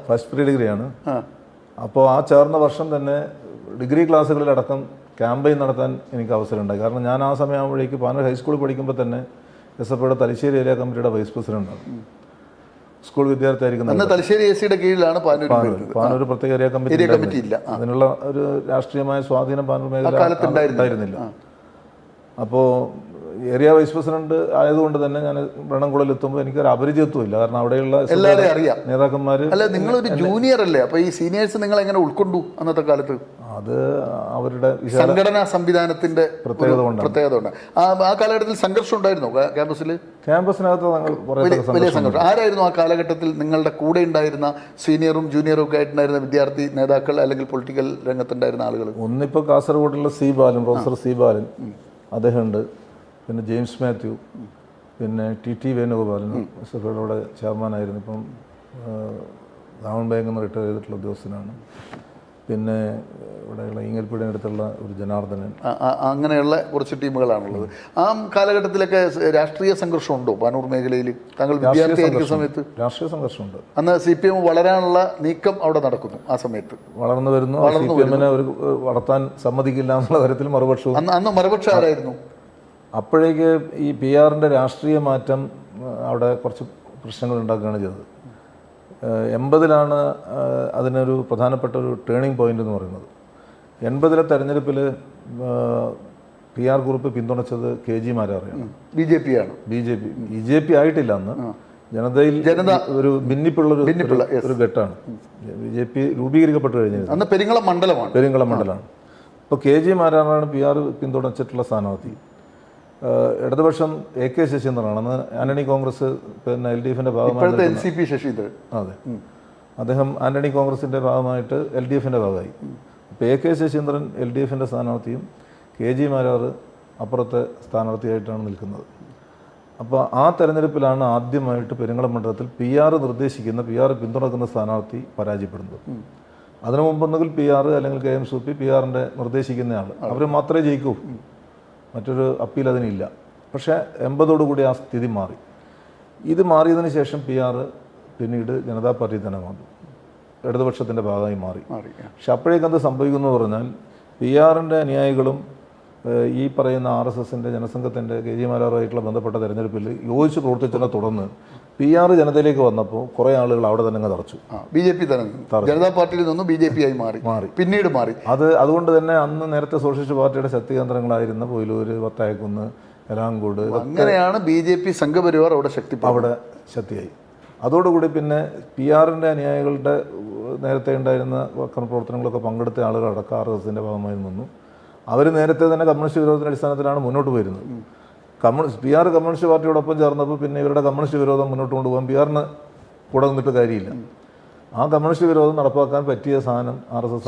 ഫസ്റ്റ് പ്രീ ഡിഗ്രിയാണ്. അപ്പോൾ ആ ചേർന്ന വർഷം തന്നെ ഡിഗ്രി ക്ലാസ്സുകളിലടക്കം ക്യാമ്പയിൻ നടത്താൻ എനിക്ക് അവസരമുണ്ടായി. കാരണം ഞാൻ ആ സമയമാകുമ്പോഴേക്ക് പാനൂർ ഹൈസ്കൂളിൽ പഠിക്കുമ്പോൾ തന്നെ SFIയുടെ തലശ്ശേരി ഏരിയ കമ്മിറ്റിയുടെ വൈസ് പ്രസിഡന്റാണ്. സ്കൂൾ വിദ്യാർത്ഥിയായിരിക്കുന്ന തലശ്ശേരി AC കേഴിലാണ് പാനൂർ പ്രത്യേക ഏരിയ കമ്മിറ്റി ഇല്ല. അതിനുള്ള ഒരു രാഷ്ട്രീയമായ സ്വാധീനം പാനൂർ മേഖല ഉണ്ടായിരുന്നില്ല. അപ്പോൾ ഏരിയ വൈസ് പ്രസിഡന്റ് ആയതുകൊണ്ട് തന്നെ ഞാൻ വ്രണംകുളയിൽ എത്തുമ്പോൾ എനിക്കൊരു അപരിചിതത്വമില്ല. കാരണം അവിടെയുള്ള എല്ലാവരെയും അറിയാം, നേതാക്കന്മാർ. അല്ല, നിങ്ങളൊരു ജൂനിയർ അല്ലേ, അപ്പോൾ ഈ സീനിയേഴ്സ് നിങ്ങൾ എങ്ങനെ ഉൾക്കൊണ്ടു അന്നത്തെ കാലത്ത്? അത് അവരുടെ സംഘടനാ സംവിധാനത്തിന്റെ പ്രത്യേകത ഉണ്ട്. ആ കാലഘട്ടത്തിൽ സംഘർഷം ഉണ്ടായിരുന്നോ ക്യാമ്പസിനകത്ത്? വലിയ സംഘർഷം. ആരായിരുന്നു ആ കാലഘട്ടത്തിൽ നിങ്ങളുടെ കൂടെ ഉണ്ടായിരുന്ന സീനിയറും ജൂനിയറും ഒക്കെ ആയിട്ടുണ്ടായിരുന്ന വിദ്യാർത്ഥി നേതാക്കൾ അല്ലെങ്കിൽ പൊളിറ്റിക്കൽ രംഗത്തുണ്ടായിരുന്ന ആളുകൾ? ഒന്നിപ്പോൾ കാസർഗോഡുള്ള പ്രൊഫസർ സി ബാലൻ, അദ്ദേഹമുണ്ട്. പിന്നെ ജെയിംസ് മാത്യു, പിന്നെ TT വേണുഗോപാലൻ SFIയുടെ ചെയർമാനായിരുന്നു. ഇപ്പം ദാമൻ ബാങ്കിൽ നിന്ന് റിട്ടയർ ചെയ്തിട്ടുള്ള ഉദ്യോഗസ്ഥനാണ്. പിന്നെ ഇവിടെയുള്ള ഈങ്ങൽപ്പുഴയുടെ അടുത്തുള്ള ഒരു ജനാർദ്ദനൻ, അങ്ങനെയുള്ള കുറച്ച് ടീമുകളാണുള്ളത്. ആ കാലഘട്ടത്തിലൊക്കെ രാഷ്ട്രീയ സംഘർഷം ഉണ്ടോ പാനൂർ മേഖലയിൽ? താങ്കൾ വിദ്യാർത്ഥിയായിരിക്കുന്ന സമയത്ത് രാഷ്ട്രീയ സംഘർഷമുണ്ട്. അന്ന് CPM വളരാനുള്ള നീക്കം അവിടെ നടക്കുന്നു. ആ സമയത്ത് വളർന്നു വരുന്നു. CPM-നെ ഒരു വളർത്താൻ സമ്മതിക്കില്ല എന്നുള്ള തരത്തിൽ മറുപക്ഷവും. അന്ന് മറുപക്ഷം ആരായിരുന്നു? അപ്പോഴേക്ക് ഈ PR-ന്റെ രാഷ്ട്രീയ മാറ്റം അവിടെ കുറച്ച് പ്രശ്നങ്ങൾ ഉണ്ടാക്കുകയാണ് ചെയ്തത്. 80-ലാണ് അതിനൊരു പ്രധാനപ്പെട്ട ഒരു ടേണിംഗ് പോയിന്റ് എന്ന് പറയുന്നത്. 80-ലെ തെരഞ്ഞെടുപ്പിൽ PR ഗ്രൂപ്പ് പിന്തുണച്ചത് KG മാരാരെയാണ്. BJP ആയിട്ടില്ല അന്ന്. ജനത ഒരു ഭിന്നിപ്പുള്ളൊരു ഘട്ടമാണ്. BJP രൂപീകരിക്കപ്പെട്ടു കഴിഞ്ഞത് അന്ന് പെരിങ്ങളം മണ്ഡലമാണ്. അപ്പോൾ KG മാരാറാണ് PR പിന്തുണച്ചിട്ടുള്ള സ്ഥാനാർത്ഥി. ഇടതുപക്ഷം AK ശശീന്ദ്രനാണ്. അന്ന് ആന്റണി കോൺഗ്രസ് പിന്നെ LDF-ന്റെ ഭാഗമായിട്ട് NCP ശശീന്ദ്രൻ. അതെ, അദ്ദേഹം ആന്റണി കോൺഗ്രസിൻ്റെ ഭാഗമായിട്ട് LDF-ന്റെ ഭാഗമായി. അപ്പോൾ AK ശശീന്ദ്രൻ LDF-ന്റെ സ്ഥാനാർത്ഥിയും KG മാരാറ് അപ്പുറത്തെ സ്ഥാനാർത്ഥിയായിട്ടാണ് നിൽക്കുന്നത്. അപ്പോൾ ആ തെരഞ്ഞെടുപ്പിലാണ് ആദ്യമായിട്ട് പെരിങ്ങളം മണ്ഡലത്തിൽ PR നിർദ്ദേശിക്കുന്ന PR പിന്തുണക്കുന്ന സ്ഥാനാർത്ഥി പരാജയപ്പെടുന്നത്. അതിനു മുമ്പൊന്നുകിൽ PR അല്ലെങ്കിൽ KMSUP PR-ന്റെ നിർദ്ദേശിക്കുന്നയാൾ അവർ മാത്രമേ ജയിക്കൂ. മറ്റൊരു അപ്പീൽ അതിനില്ല. പക്ഷേ 80-ഓടുകൂടി ആ സ്ഥിതി മാറി. ഇത് മാറിയതിന് ശേഷം PR പിന്നീട് ജനതാ പാർട്ടി തന്നെ മാറി, ഇടതുപക്ഷത്തിൻ്റെ ഭാഗമായി മാറി. പക്ഷെ അപ്പോഴേക്കത് സംഭവിക്കുന്നു പറഞ്ഞാൽ PR-ന്റെ അനുയായികളും ഈ പറയുന്ന RSS-ന്റെ ജനസംഘത്തിൻ്റെ KG മാരാറുമായിട്ടുള്ള ബന്ധപ്പെട്ട തെരഞ്ഞെടുപ്പിൽ യോജിച്ച് പ്രവർത്തിച്ചതിനെ തുടർന്ന് PR ജനതയിലേക്ക് വന്നപ്പോൾ കുറേ ആളുകൾ അവിടെ തന്നെ തറച്ചു. BJP ജനതാ പാർട്ടിയിൽ നിന്നും BJP ആയി മാറി. പിന്നീട് മാറി. അതുകൊണ്ട് തന്നെ അന്ന് നേരത്തെ സോഷ്യലിസ്റ്റ് പാർട്ടിയുടെ ശക്തി കേന്ദ്രങ്ങളായിരുന്ന പൊയിലൂർ, വത്തായക്കുന്ന്, എലാങ്കോട്, അങ്ങനെയാണ് BJP സംഘപരിവാർ അവിടെ ശക്തിയായി. അതോടുകൂടി പിന്നെ PR-ന്റെ അനുയായികളുടെ നേരത്തെ ഉണ്ടായിരുന്ന പ്രവർത്തനങ്ങളൊക്കെ പങ്കെടുത്ത ആളുകളടക്കം RSS-ന്റെ ഭാഗമായി നിന്നു. അവർ നേരത്തെ തന്നെ കമ്മ്യൂണിസ്റ്റ് വിരോധത്തിൻ്റെ അടിസ്ഥാനത്തിലാണ് മുന്നോട്ട് പോയിരുന്നത്. PR കമ്മ്യൂണിസ്റ്റ് പാർട്ടിയോടൊപ്പം ചേർന്നപ്പോൾ പിന്നെ ഇവരുടെ കമ്മ്യൂണിസ്റ്റ് വിരോധം മുന്നോട്ട് കൊണ്ടുപോകാൻ PR-ന് കൂടെ നിന്നിട്ട് കാര്യമില്ല. ആ കമ്മ്യൂണിസ്റ്റ് വിരോധം നടപ്പാക്കാൻ പറ്റിയ സാധനം RSS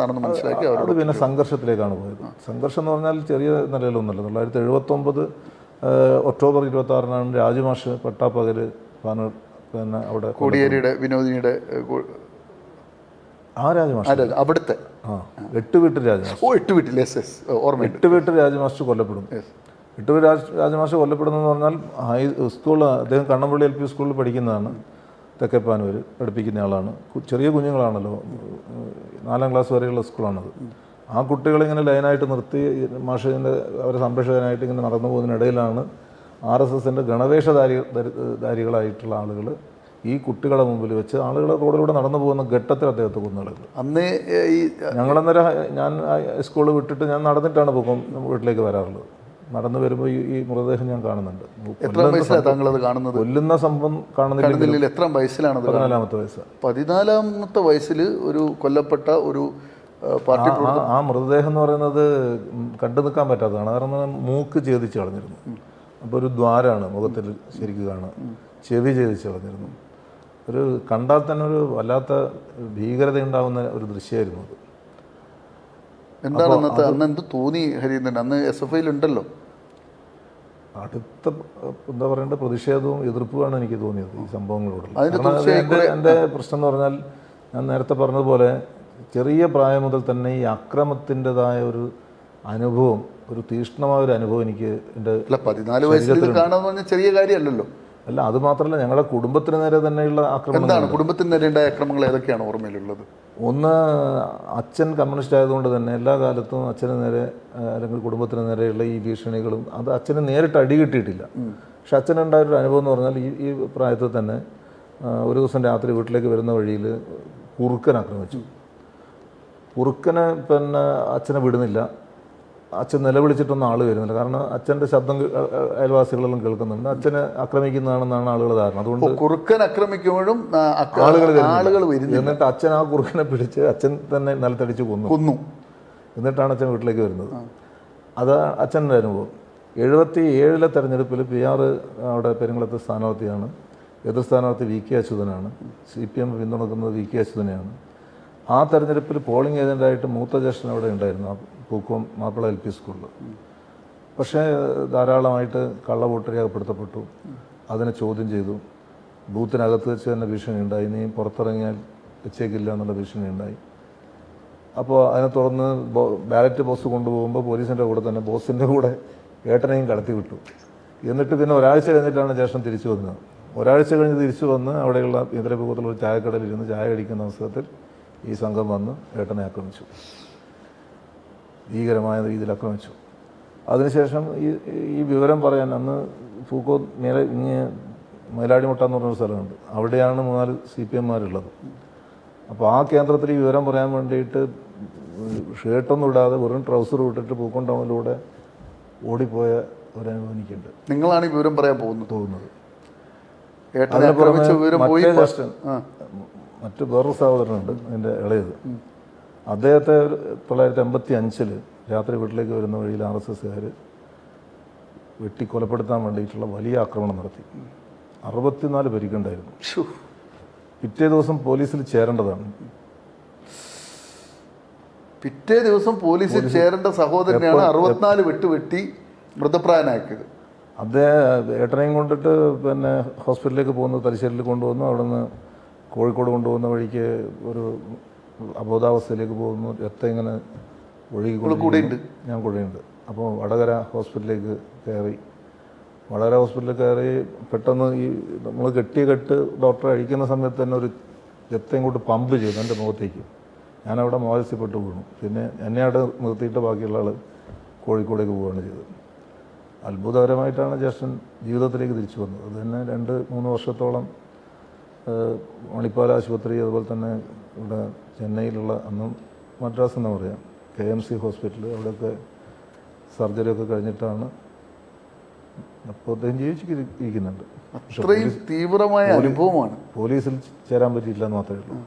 ആണെന്ന് മനസ്സിലാക്കി അത് പിന്നെ സംഘർഷത്തിലേക്കാണ് പോയത്. സംഘർഷം എന്ന് പറഞ്ഞാൽ ചെറിയ നിലയിലൊന്നുമല്ല. 1979 ഒക്ടോബർ 26-നാണ് രാജുമാഷ് പട്ടാപ്പകൽ പാനൂർ പിന്നെ അവിടെ കോടിയേരിയുടെ വിനോദിനിയുടെ അവിടുത്തെ 8 വീട്ടിൽ രാജമാസ്റ്റർ കൊല്ലപ്പെടും. 8 വീട്ടിൽ രാജമാസ്റ്റർ കൊല്ലപ്പെടുന്നതെന്ന് പറഞ്ഞാൽ സ്കൂൾ അദ്ദേഹം കണ്ണമ്പള്ളി LP സ്കൂളിൽ പഠിക്കുന്നതാണ്. തെക്കേപ്പാനൂർ പഠിപ്പിക്കുന്ന ആളാണ്. ചെറിയ കുഞ്ഞുങ്ങളാണല്ലോ, 4ാം ക്ലാസ് വരെയുള്ള സ്കൂളാണത്. ആ കുട്ടികളിങ്ങനെ ലൈനായിട്ട് നിർത്തി മാഷിൻ്റെ അവരെ സംരക്ഷകനായിട്ട് ഇങ്ങനെ നടന്നു പോകുന്നതിനിടയിലാണ് RSS-ന്റെ ഗണവേഷധാരികളായിട്ടുള്ള ആളുകൾ ഈ കുട്ടികളെ മുമ്പിൽ വെച്ച് ആളുകൾ റോഡിലൂടെ നടന്നു പോകുന്ന ഘട്ടത്തിൽ അദ്ദേഹത്തെ കൊന്നുകളഞ്ഞു. അന്ന് ഞങ്ങളന്നേരം ഞാൻ സ്കൂൾ വിട്ടിട്ട് ഞാൻ നടന്നിട്ടാണ് പോകും വീട്ടിലേക്ക് വരാറുള്ളത്. നടന്നു വരുമ്പോൾ ഈ മൃതദേഹം ഞാൻ കാണുന്നുണ്ട്. കൊല്ലുന്ന സംഭവം കാണുന്നില്ല. എത്ര വയസ്സിലാണ്? 14-ാമത്തെ വയസ്സ്. 14-ാമത്തെ വയസ്സിൽ ഒരു കൊല്ലപ്പെട്ട ഒരു പാർട്ടി. ആ മൃതദേഹം എന്ന് പറയുന്നത് കണ്ടു നിൽക്കാൻ പറ്റാത്തതാണ്. കാരണം മൂക്ക് ഛേദിച്ച് കളഞ്ഞിരുന്നു. അപ്പോൾ ഒരു ദ്വാരമാണ് മുഖത്തിൽ ശരിക്കും കാണുക. ചെവി ഛേദിച്ച് കളഞ്ഞിരുന്നു. ഒരു കണ്ടാൽ തന്നെ ഒരു വല്ലാത്ത ഭീകരത ഉണ്ടാകുന്ന ഒരു ദൃശ്യമായിരുന്നു അത്. എന്താണ് അന്ന് എന്ത് തോന്നി ഹരീന്ദ്രൻ? അന്ന് SFI ഉണ്ടല്ലോ. അടുത്ത എന്താ പറയേണ്ട പ്രതിഷേധവും എതിർപ്പുമാണ് എനിക്ക് തോന്നിയത് ഈ സംഭവങ്ങളോടുള്ള. എൻ്റെ പ്രശ്നം എന്ന് പറഞ്ഞാൽ ഞാൻ നേരത്തെ പറഞ്ഞതുപോലെ ചെറിയ പ്രായം മുതൽ തന്നെ ഈ അക്രമത്തിൻ്റെതായ ഒരു അനുഭവം, ഒരു തീക്ഷ്ണമായ ഒരു അനുഭവം എനിക്ക് എൻ്റെ 14 വയസ്സിൽ കാണാന്ന് പറഞ്ഞാൽ ചെറിയ കാര്യമല്ലല്ലോ. അല്ല, അത് മാത്രമല്ല ഞങ്ങളുടെ കുടുംബത്തിന് നേരെ തന്നെയുള്ള ആക്രമണം. എന്താണ് കുടുംബത്തിന് നേരെ ഉണ്ടായ ആക്രമണങ്ങൾ ഏതൊക്കെയാണ് ഓർമ്മയിലുള്ളത്? ഒന്ന്, അച്ഛൻ കമ്മ്യൂണിസ്റ്റ് ആയതുകൊണ്ട് തന്നെ എല്ലാ കാലത്തും അച്ഛന് നേരെ അല്ലെങ്കിൽ കുടുംബത്തിന് നേരെയുള്ള ഈ ഭീഷണികളും അത് അച്ഛന് നേരിട്ട് അടി കിട്ടിയിട്ടില്ല. പക്ഷെ അച്ഛനുണ്ടായൊരു അനുഭവം എന്ന് പറഞ്ഞാൽ ഈ പ്രായത്തിൽ തന്നെ ഒരു ദിവസം രാത്രി വീട്ടിലേക്ക് വരുന്ന വഴിയിൽ കുറുക്കൻ ആക്രമിച്ചു. കുറുക്കനെ പിന്നെ അച്ഛനെ വിടുന്നില്ല. അച്ഛൻ നിലവിളിച്ചിട്ടൊന്നും ആൾ വരുന്നില്ല. കാരണം അച്ഛൻ്റെ ശബ്ദം അയൽവാസികളെല്ലാം കേൾക്കുന്നുണ്ട്. അച്ഛനെ ആക്രമിക്കുന്നതാണെന്നാണ് ആളുകൾ ധാരണ. അതുകൊണ്ട് കുറുക്കൻ ആക്രമിക്കുമ്പോഴും ആളുകൾ വരുന്നു. എന്നിട്ട് അച്ഛൻ ആ കുറുക്കനെ പിടിച്ച് അച്ഛൻ തന്നെ നിലത്തടിച്ച് കൊന്നു. എന്നിട്ടാണ് അച്ഛൻ വീട്ടിലേക്ക് വരുന്നത്. അത് അച്ഛൻ്റെ അനുഭവം. 77 തെരഞ്ഞെടുപ്പിൽ PR അവിടെ പെരുങ്കുളത്ത് സ്ഥാനാർത്ഥിയാണ്. എതിർ സ്ഥാനാർത്ഥി VK അച്യുതനാണ്. CPM പിന്തുണക്കുന്നത് VK അച്യുതനെയാണ്. ആ തെരഞ്ഞെടുപ്പിൽ പോളിംഗ് ഏജൻ്റായിട്ട് മൂത്ത ജ്യേഷ്ഠൻ അവിടെ ഉണ്ടായിരുന്നു, ആ പൂക്കോം മാപ്പിള LP സ്കൂളിൽ. പക്ഷേ ധാരാളമായിട്ട് കള്ളവോട്ട് രേഖപ്പെടുത്തപ്പെട്ടു. അതിനെ ചോദ്യം ചെയ്തു. ബൂത്തിനകത്ത് വെച്ച് തന്നെ ഭീഷണി ഉണ്ടായി. നീ പുറത്തിറങ്ങിയാൽ വെച്ചേക്കില്ല എന്നുള്ള ഭീഷണി ഉണ്ടായി. അപ്പോൾ അതിനെ തുടർന്ന് ബാലറ്റ് ബോക്സ് കൊണ്ടുപോകുമ്പോൾ പോലീസിൻ്റെ കൂടെ തന്നെ ബോസിൻ്റെ കൂടെ ഏട്ടനെയും കടത്തി വിട്ടു. എന്നിട്ട് പിന്നെ ഒരാഴ്ച കഴിഞ്ഞിട്ടാണ് ജ്യേഷ്ഠൻ തിരിച്ചു വന്നത്. ഒരാഴ്ച കഴിഞ്ഞ് തിരിച്ചു വന്ന് അവിടെയുള്ള ഇന്ദ്രപൂർവ്വത്തിലുള്ള ഒരു ചായക്കടയിൽ ഇരുന്ന് ചായ കഴിക്കുന്ന അവസരത്തിൽ ഈ സംഘം വന്ന് ഏട്ടനെ ആക്രമിച്ചു. ഭീകരമായ രീതിയിൽ ആക്രമിച്ചു. അതിനുശേഷം ഈ വിവരം പറയാൻ അന്ന് പൂക്കോ മയിലാടിമുട്ട എന്ന് പറഞ്ഞൊരു സ്ഥലമുണ്ട്. അവിടെയാണ് 3-4 CPMമാരുള്ളത്. അപ്പോൾ ആ കേന്ദ്രത്തിൽ ഈ വിവരം പറയാൻ വേണ്ടിയിട്ട് ഷർട്ടൊന്നും ഇടാതെ വെറും ട്രൗസർ വിട്ടിട്ട് പൂക്കോം ടൗണിലൂടെ ഓടിപ്പോയ ഒരനുഭവം എനിക്കുണ്ട്. നിങ്ങളാണ് ഈ വിവരം പറയാൻ പോകുന്നത്. മറ്റു വേറൊരു സഹോദരനുണ്ട്, എൻ്റെ ഇളയത്. അദ്ദേഹത്തെ 1985 രാത്രി വീട്ടിലേക്ക് വരുന്ന വഴിയിൽ RSSകാർ വെട്ടിക്കൊലപ്പെടുത്താൻ വേണ്ടിയിട്ടുള്ള വലിയ ആക്രമണം നടത്തി. 64 പരിക്കുണ്ടായിരുന്നു. പിറ്റേ ദിവസം പോലീസിൽ ചേരേണ്ടതാണ്. പിറ്റേ ദിവസം പോലീസിൽ ചേരേണ്ട സഹോദരനെയാണ് 64 വെട്ടി മൃതപ്രായനാക്കിയത്. അദ്ദേഹം ഏട്ടനെയും കൊണ്ടിട്ട് പിന്നെ ഹോസ്പിറ്റലിലേക്ക് പോകുന്നു. തലശ്ശേരിയിൽ കൊണ്ടുവന്നു. അവിടെ നിന്ന് കോഴിക്കോട് കൊണ്ടുപോകുന്ന വഴിക്ക് ഒരു അബോധാവസ്ഥയിലേക്ക് പോകുന്നു. രക്തം ഇങ്ങനെ ഒഴുകിക്കൊണ്ട് ഞാൻ കൂടെയുണ്ട്. അപ്പോൾ വടകര ഹോസ്പിറ്റലിലേക്ക് കയറി. വടകര ഹോസ്പിറ്റലിൽ കയറി പെട്ടെന്ന് ഈ നമ്മൾ കെട്ടിയ കെട്ട് ഡോക്ടറെ അഴിക്കുന്ന സമയത്ത് തന്നെ ഒരു രക്തം ഇങ്ങോട്ട് പമ്പ് ചെയ്തു എൻ്റെ മുഖത്തേക്ക്. ഞാനവിടെ മോചിപ്പെട്ട് വീണു. പിന്നെ എന്നെ അവിടെ നിർത്തിയിട്ട് ബാക്കിയുള്ള ആൾ കോഴിക്കോടേക്ക് പോവുകയാണ് ചെയ്തത്. അത്ഭുതകരമായിട്ടാണ് ജ്യേഷ്ഠൻ ജീവിതത്തിലേക്ക് തിരിച്ചു വന്നത്. അത് തന്നെ 2-3 വർഷത്തോളം മണിപ്പാൽ ആശുപത്രി, അതുപോലെ തന്നെ ഇവിടെ ചെന്നൈയിലുള്ള, അന്നും മദ്രാസ് എന്ന് പറയാം, KMC ഹോസ്പിറ്റൽ, അവിടെയൊക്കെ സർജറിയൊക്കെ കഴിഞ്ഞിട്ടാണ് അപ്പോൾ അദ്ദേഹം ജീവിച്ചിരിക്കുന്നുണ്ട്. അത്രയും തീവ്രമായ അനുഭവമാണ്. പോലീസിൽ ചേരാൻ പറ്റിയില്ല എന്ന് മാത്രമേ ഉള്ളൂ.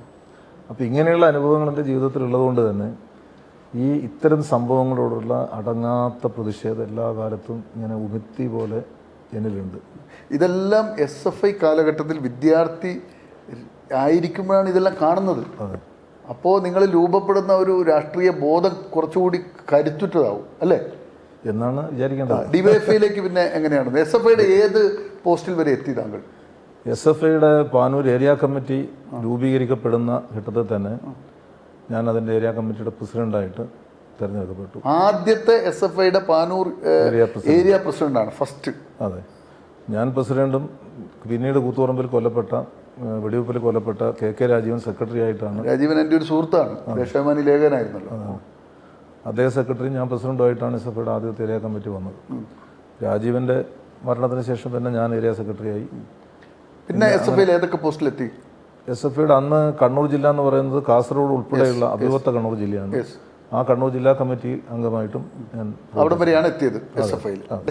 അപ്പോൾ ഇങ്ങനെയുള്ള അനുഭവങ്ങൾ എൻ്റെ ജീവിതത്തിൽ ഉള്ളതുകൊണ്ട് തന്നെ ഇത്തരം സംഭവങ്ങളോടുള്ള അടങ്ങാത്ത പ്രതിഷേധം എല്ലാ കാലത്തും ഇങ്ങനെ ഉമിത്തി പോലെ എന്നിലുണ്ട്. ഇതെല്ലാം SFI കാലഘട്ടത്തിൽ വിദ്യാർത്ഥി ആയിരിക്കുമ്പോഴാണ് ഇതെല്ലാം കാണുന്നത്. അപ്പോൾ നിങ്ങൾ രൂപപ്പെടുന്ന ഒരു രാഷ്ട്രീയ ബോധം കുറച്ചുകൂടി കരുത്തുറ്റതാവും അല്ലേ എന്നാണ് വിചാരിക്കേണ്ടത്. DYFIയിലേക്ക് പിന്നെ എങ്ങനെയാണ് SFIയുടെ ഏത് പോസ്റ്റിൽ വരെ എത്തി താങ്കൾ? SFIയുടെ പാനൂർ ഏരിയ കമ്മിറ്റി രൂപീകരിക്കപ്പെടുന്ന ഘട്ടത്തിൽ തന്നെ ഞാൻ അതിൻ്റെ ഏരിയ കമ്മിറ്റിയുടെ പ്രസിഡൻ്റായിട്ട് തിരഞ്ഞെടുക്കപ്പെട്ടു. ആദ്യത്തെ SFIയുടെ പാനൂർ ഏരിയ പ്രസിഡൻ്റാണ് ഫസ്റ്റ്. അതെ, ഞാൻ പ്രസിഡൻറ്റും പിന്നീട് കൂത്തുപറമ്പിൽ കൊല്ലപ്പെട്ട വെടിവെപ്പിൽ കൊല്ലപ്പെട്ട KK രാജീവൻ സെക്രട്ടറി ആയിട്ടാണ്. രാജീവൻ എൻ്റെ ഒരു സുഹൃത്താണ്, ദേശാഭിമാനി ലേഖകനായിരുന്നല്ലോ. അദ്ദേഹം സെക്രട്ടറി, ഞാൻ പ്രസിഡൻ്റുമായിട്ടാണ് SFIയുടെ ആദ്യത്തെ ഏരിയ കമ്മിറ്റി വന്നത്. രാജീവൻ്റെ മരണത്തിന് ശേഷം പിന്നെ ഞാൻ ഏരിയ സെക്രട്ടറിയായി. പിന്നെ SFIയിൽ ഏതൊക്കെ പോസ്റ്റിലെത്തി? SFIയുടെ അന്ന് കണ്ണൂർ ജില്ല എന്ന് പറയുന്നത് കാസർഗോഡ് ഉൾപ്പെടെയുള്ള അഭിവത്ത കണ്ണൂർ ജില്ലയാണ്. ആ കണ്ണൂർ ജില്ലാ കമ്മിറ്റി അംഗമായിട്ടും ഞാൻ അവിടെ വരെയാണ് എത്തിയത്.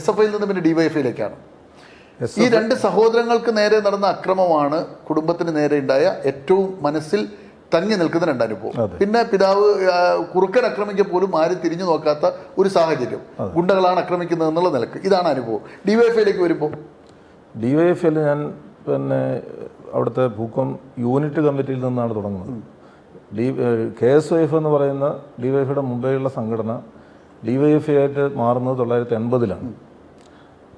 SFIയിൽ നിന്ന് പിന്നെ DYFIയിലേക്കാണ്. ഈ 2 സഹോദരങ്ങൾക്ക് നേരെ നടന്ന അക്രമമാണ് കുടുംബത്തിന് നേരെ ഉണ്ടായ ഏറ്റവും മനസ്സിൽ തങ്ങി നിൽക്കുന്ന 2 അനുഭവം. പിന്നെ പിതാവ് കുറുക്കൻ ആക്രമിക്കാൻ പോലും ആരും തിരിഞ്ഞു നോക്കാത്ത ഒരു സാഹചര്യം, ഗുണ്ടകളാണ് ആക്രമിക്കുന്നത് എന്നുള്ള നിലക്ക്. ഇതാണ് അനുഭവം. DYFIയിലേക്ക് വരുമ്പോൾ DYFIയിൽ ഞാൻ പിന്നെ അവിടുത്തെ പൂക്കോം യൂണിറ്റ് കമ്മിറ്റിയിൽ നിന്നാണ് തുടങ്ങുന്നത്. KSYF എന്ന് പറയുന്ന DYFIയുടെ മുമ്പേയുള്ള സംഘടന DYFI ആയിട്ട് മാറുന്നത് 1980-ലാണ്.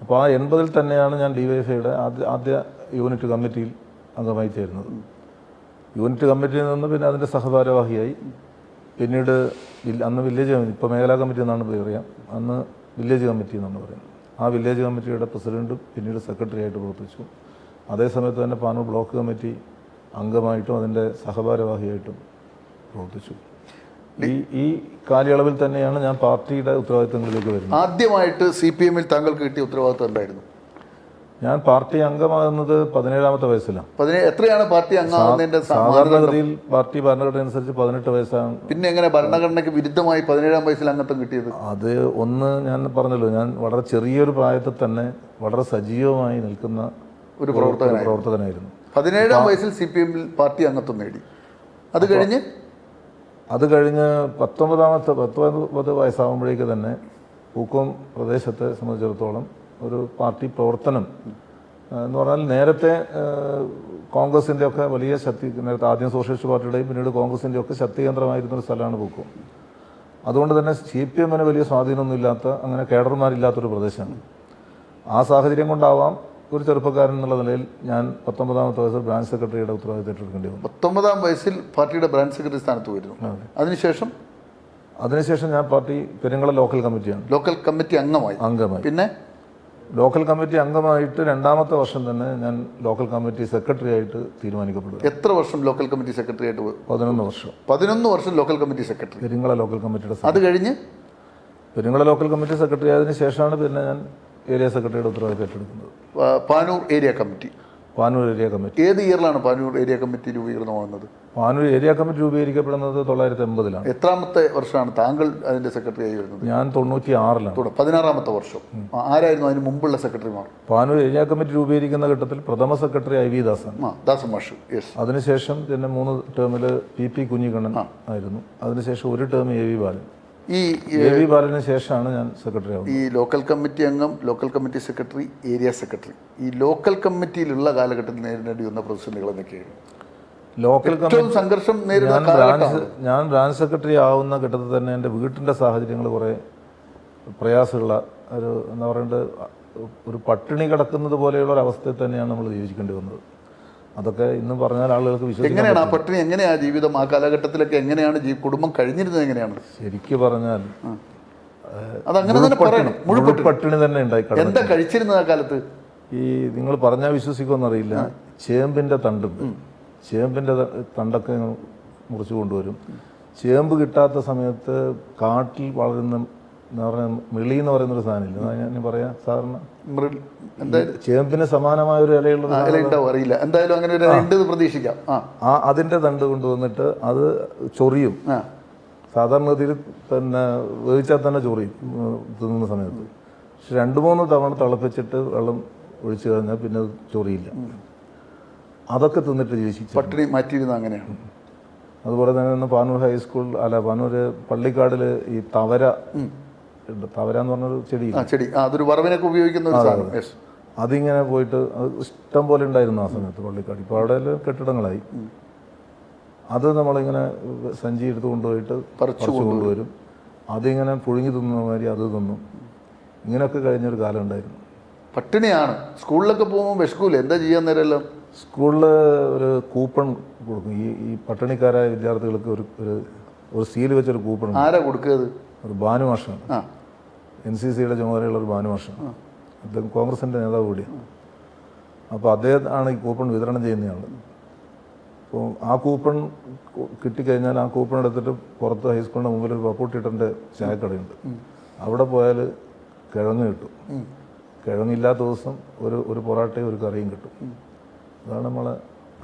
അപ്പോൾ ആ 80-ൽ തന്നെയാണ് ഞാൻ DYFIയുടെ ആദ്യ യൂണിറ്റ് കമ്മിറ്റിയിൽ അംഗമായി ചേരുന്നത്. യൂണിറ്റ് കമ്മിറ്റിയിൽ നിന്ന് പിന്നെ അതിൻ്റെ സഹഭാരവാഹിയായി. പിന്നീട് അന്ന് വില്ലേജ് കമ്മിറ്റി, ഇപ്പോൾ മേഖലാ കമ്മിറ്റി എന്നാണ് പറയാം, അന്ന് വില്ലേജ് കമ്മിറ്റി എന്നാണ് പറയുന്നത്. ആ വില്ലേജ് കമ്മിറ്റിയുടെ പ്രസിഡൻറ്റും പിന്നീട് സെക്രട്ടറി ആയിട്ട് പ്രവർത്തിച്ചു. അതേസമയത്ത് തന്നെ പാനൂർ ബ്ലോക്ക് കമ്മിറ്റി അംഗമായിട്ടും അതിൻ്റെ സഹഭാരവാഹിയായിട്ടും പ്രവർത്തിച്ചു. ഈ കാലയളവിൽ തന്നെയാണ് ഞാൻ പാർട്ടിയുടെ ഉത്തരവാദിത്തങ്ങളിലേക്ക് വരുന്നത്. ആദ്യമായിട്ട് CPM താങ്കൾക്ക് കിട്ടിയ ഉത്തരവാദിത്തം എന്തായിരുന്നു? ഞാൻ പാർട്ടി അംഗമാകുന്നത് 17ാമത്തെ വയസ്സിലാണ്. എത്രയാണ് പാർട്ടി അംഗമാകുന്നതിന്റെ സാധാരണഗതിയിൽ പാർട്ടി ഭരണഘടന അനുസരിച്ച് 18 വയസ്സാണ്. പിന്നെ എങ്ങനെ ഭരണഘടനയ്ക്ക് വിരുദ്ധമായി 17ാം വയസ്സിൽ അംഗത്വം കിട്ടിയത്? അത് ഞാൻ പറഞ്ഞല്ലോ, ഞാൻ വളരെ ചെറിയൊരു പ്രായത്തിൽ തന്നെ വളരെ സജീവമായി നിൽക്കുന്ന ഒരു പ്രവർത്തകനായിരുന്നു. 17ാം വയസ്സിൽ CPM പാർട്ടി അംഗത്വം നേടി. അത് കഴിഞ്ഞ് 19 വയസ്സാകുമ്പോഴേക്ക് തന്നെ പൂക്കോം പ്രദേശത്തെ സംബന്ധിച്ചിടത്തോളം ഒരു പാർട്ടി പ്രവർത്തനം എന്ന് പറഞ്ഞാൽ നേരത്തെ കോൺഗ്രസിൻ്റെ ഒക്കെ വലിയ ശക്തി, നേരത്തെ ആദ്യം സോഷ്യലിസ്റ്റ് പാർട്ടിയുടെയും പിന്നീട് കോൺഗ്രസിൻ്റെ ഒക്കെ ശക്തി കേന്ദ്രമായിരുന്ന ഒരു സ്ഥലമാണ് പൂക്കോം. അതുകൊണ്ട് തന്നെ CPMന് വലിയ സ്വാധീനമൊന്നുമില്ലാത്ത, അങ്ങനെ കേഡർമാരില്ലാത്തൊരു പ്രദേശമാണ്. ആ സാഹചര്യം കൊണ്ടാവാം ഒരു ചെറുപ്പക്കാരൻ എന്നുള്ള നിലയിൽ ഞാൻ 19ാമത്തെ വയസ്സിൽ ബ്രാഞ്ച് സെക്രട്ടറിയുടെ ഉത്തരവാദിത്തം ഏറ്റെടുക്കേണ്ടി വന്നു. 19ാം വയസ്സിൽ പാർട്ടിയുടെ ബ്രാഞ്ച് സെക്രട്ടറി സ്ഥാനത്ത് വരുന്നു. അതിനുശേഷം ഞാൻ പാർട്ടി പെരുങ്ങള ലോക്കൽ കമ്മിറ്റിയാണ്. ലോക്കൽ കമ്മിറ്റി അംഗമായി. പിന്നെ ലോക്കൽ കമ്മിറ്റി അംഗമായിട്ട് 2ാമത്തെ വർഷം തന്നെ ഞാൻ ലോക്കൽ കമ്മിറ്റി സെക്രട്ടറി ആയിട്ട് തീരുമാനിക്കപ്പെടുക. എത്ര വർഷം ലോക്കൽ കമ്മിറ്റി സെക്രട്ടറി ആയിട്ട്? 11 വർഷം. 11 വർഷം ലോക്കൽ കമ്മിറ്റി സെക്രട്ടറി. പെരുങ്ങള ലോക്കൽ കമ്മിറ്റിയുടെ. അത് കഴിഞ്ഞ് പെരുങ്ങള ലോക്കൽ കമ്മിറ്റി സെക്രട്ടറി ആയതിനു ശേഷമാണ് പിന്നെ ഞാൻ ഏരിയ സെക്രട്ടറിയുടെ ഉത്തരവാദിത്തം ഏറ്റെടുക്കുന്നത്. Panoor area committee. ഏത് ഇയറിലാണ് പാനൂർ ഏരിയ കമ്മിറ്റി രൂപീകരണമാകുന്നത്? പാനൂർ ഏരിയ കമ്മിറ്റി രൂപീകരിക്കപ്പെടുന്നത് 1980-ലാണ്. എത്രാമത്തെ വർഷമാണ് താങ്കൾ അതിന്റെ സെക്രട്ടറി ആയി വരുന്നത്? ഞാൻ 96-ലാണ്. 16ാമത്തെ വർഷം. ആരായിരുന്നു അതിന് മുമ്പുള്ള സെക്രട്ടറിമാർ? പാനൂർ ഏരിയ കമ്മിറ്റി രൂപീകരിക്കുന്ന ഘട്ടത്തിൽ പ്രഥമ സെക്രട്ടറി IV ദാസൻ മാഷ്. അതിനുശേഷം പിന്നെ 3 ടേമിൽ PP കുഞ്ഞിക്കണ്ണൻ ആയിരുന്നു. അതിനുശേഷം ഒരു ടേം AV ബാലൻ. AV ബാലന് ശേഷമാണ് ഞാൻ സെക്രട്ടറി ആവുന്നത്. ഈ ലോക്കൽ കമ്മിറ്റി അംഗം, local committee secretary, area secretary, ഈ ലോക്കൽ കമ്മിറ്റിയിലുള്ള കാലഘട്ടത്തിൽ നേരിടേണ്ടി വന്ന പ്രതിസന്ധികൾ എന്തൊക്കെയാണ്? ലോക്കൽ കമ്മിറ്റി സംഘർഷം ഞാൻ ബ്രാഞ്ച് സെക്രട്ടറി ആവുന്ന ഘട്ടത്തിൽ തന്നെ എൻ്റെ വീട്ടിൻ്റെ സാഹചര്യങ്ങൾ കുറേ പ്രയാസമുള്ള ഒരു, എന്താ പറയേണ്ടത്, ഒരു പട്ടിണി കിടക്കുന്നത് പോലെയുള്ള ഒരു അവസ്ഥയിൽ തന്നെയാണ് നമ്മൾ ജീവിക്കേണ്ടി വന്നത്. അതൊക്കെ ഇന്ന് പറഞ്ഞാൽ ആളുകൾക്ക് വിശ്വസിക്കാൻ. എങ്ങനെയാണ് ആ പട്ടിണി, എങ്ങനെയാണ് ജീവിതം ആ കാലഘട്ടത്തിലൊക്കെ, എങ്ങനെയാണ് കുടുംബം കഴിഞ്ഞിരുന്നത്, എങ്ങനെയാണ്? ശരിക്കും പറഞ്ഞാൽ അതങ്ങനെ തന്നെ പറയണം. പട്ടിണി തന്നെ ഉണ്ടായി. എന്താ കഴിച്ചിരുന്നത് ആ കാലത്ത്? ഈ നിങ്ങൾ പറഞ്ഞാൽ വിശ്വസിക്കുമെന്നറിയില്ല, ചേമ്പിൻ്റെ തണ്ടുണ്ട്. ചേമ്പിൻ്റെ തണ്ടൊക്കെ മുറിച്ച് കൊണ്ടുവരും. ചേമ്പ് കിട്ടാത്ത സമയത്ത് കാട്ടിൽ വളരുന്ന മിളി എന്ന് പറയുന്നൊരു സാധനമില്ല, ഞാൻ പറയാ സാധാരണ ചേമ്പിന് സമാനമായ ഒരു ഇലയുള്ള അറിയില്ല, എന്തായാലും അങ്ങനെ പ്രതീക്ഷിക്കാം. അതിന്റെ തണ്ട് കൊണ്ടുവന്നിട്ട് അത് ചൊറിയും. സാധാരണഗതിയിൽ തന്നെ വേവിച്ചാൽ തന്നെ ചൊറിയും തിന്നുന്ന സമയത്ത്. പക്ഷെ 2-3 തവണ തിളപ്പിച്ചിട്ട് വെള്ളം ഒഴിച്ചു കഴിഞ്ഞാൽ പിന്നെ ചൊറിയില്ല. അതൊക്കെ തിന്നിട്ട് ജീവിച്ചു പട്ടിണി മാറ്റിയിരുന്ന അങ്ങനെയാണ്. അതുപോലെ തന്നെ പാനൂർ ഹൈസ്കൂൾ പാനൂർ പള്ളിക്കാടിൽ ഈ തവര എന്ന് പറഞ്ഞൊരു ചെടി, അതൊരു വറവിനൊക്കെ ഉപയോഗിക്കുന്ന ഒരു സാധനം. അതിങ്ങനെ പോയിട്ട് അത് ഇഷ്ടം പോലെ ഉണ്ടായിരുന്നു ആ സമയത്ത് പള്ളിക്കാട്. ഇപ്പോൾ അവിടെ കെട്ടിടങ്ങളായി. അത് നമ്മളിങ്ങനെ സഞ്ചി എടുത്ത് കൊണ്ടുപോയിട്ട് പറിച്ചു കൊണ്ടുവരും. അതിങ്ങനെ പുഴുങ്ങി തിന്നുന്ന മാതിരി അത് തിന്നും. ഇങ്ങനെയൊക്കെ കഴിഞ്ഞൊരു കാലം ഉണ്ടായിരുന്നു. പട്ടിണിയാണ്. സ്കൂളിലൊക്കെ പോകുമ്പോൾ വിശക്കൂല, എന്താ ചെയ്യാൻ നേരമെല്ലാം? സ്കൂളിൽ ഒരു കൂപ്പൺ കൊടുക്കും. ഈ പട്ടിണിക്കാരായ വിദ്യാർത്ഥികൾക്ക് ഒരു സീൽ വെച്ചൊരു കൂപ്പൺ. ആരാ കൊടുക്കുന്നത്? ഒരു ഭാനുമാഷാണ്. NCCയുടെ ചുമതലയുള്ള ഒരു ഭാനുമാഷാണ്. അദ്ദേഹം കോൺഗ്രസിൻ്റെ നേതാവ് കൂടിയാണ്. അപ്പോൾ അദ്ദേഹം ആണ് ഈ കൂപ്പൺ വിതരണം ചെയ്യുന്നയാൾ. അപ്പോൾ ആ കൂപ്പൺ കിട്ടിക്കഴിഞ്ഞാൽ ആ കൂപ്പൺ എടുത്തിട്ട് പുറത്ത് ഹൈസ്കൂളിൻ്റെ മുമ്പിൽ ഒരു പപ്പൂട്ടിട്ടൻ്റെ ചായക്കടയുണ്ട്. അവിടെ പോയാൽ കിഴങ്ങ് കിട്ടും. കിഴങ്ങില്ലാത്ത ദിവസം ഒരു പൊറാട്ടയും ഒരു കറിയും കിട്ടും. അതാണ് നമ്മളെ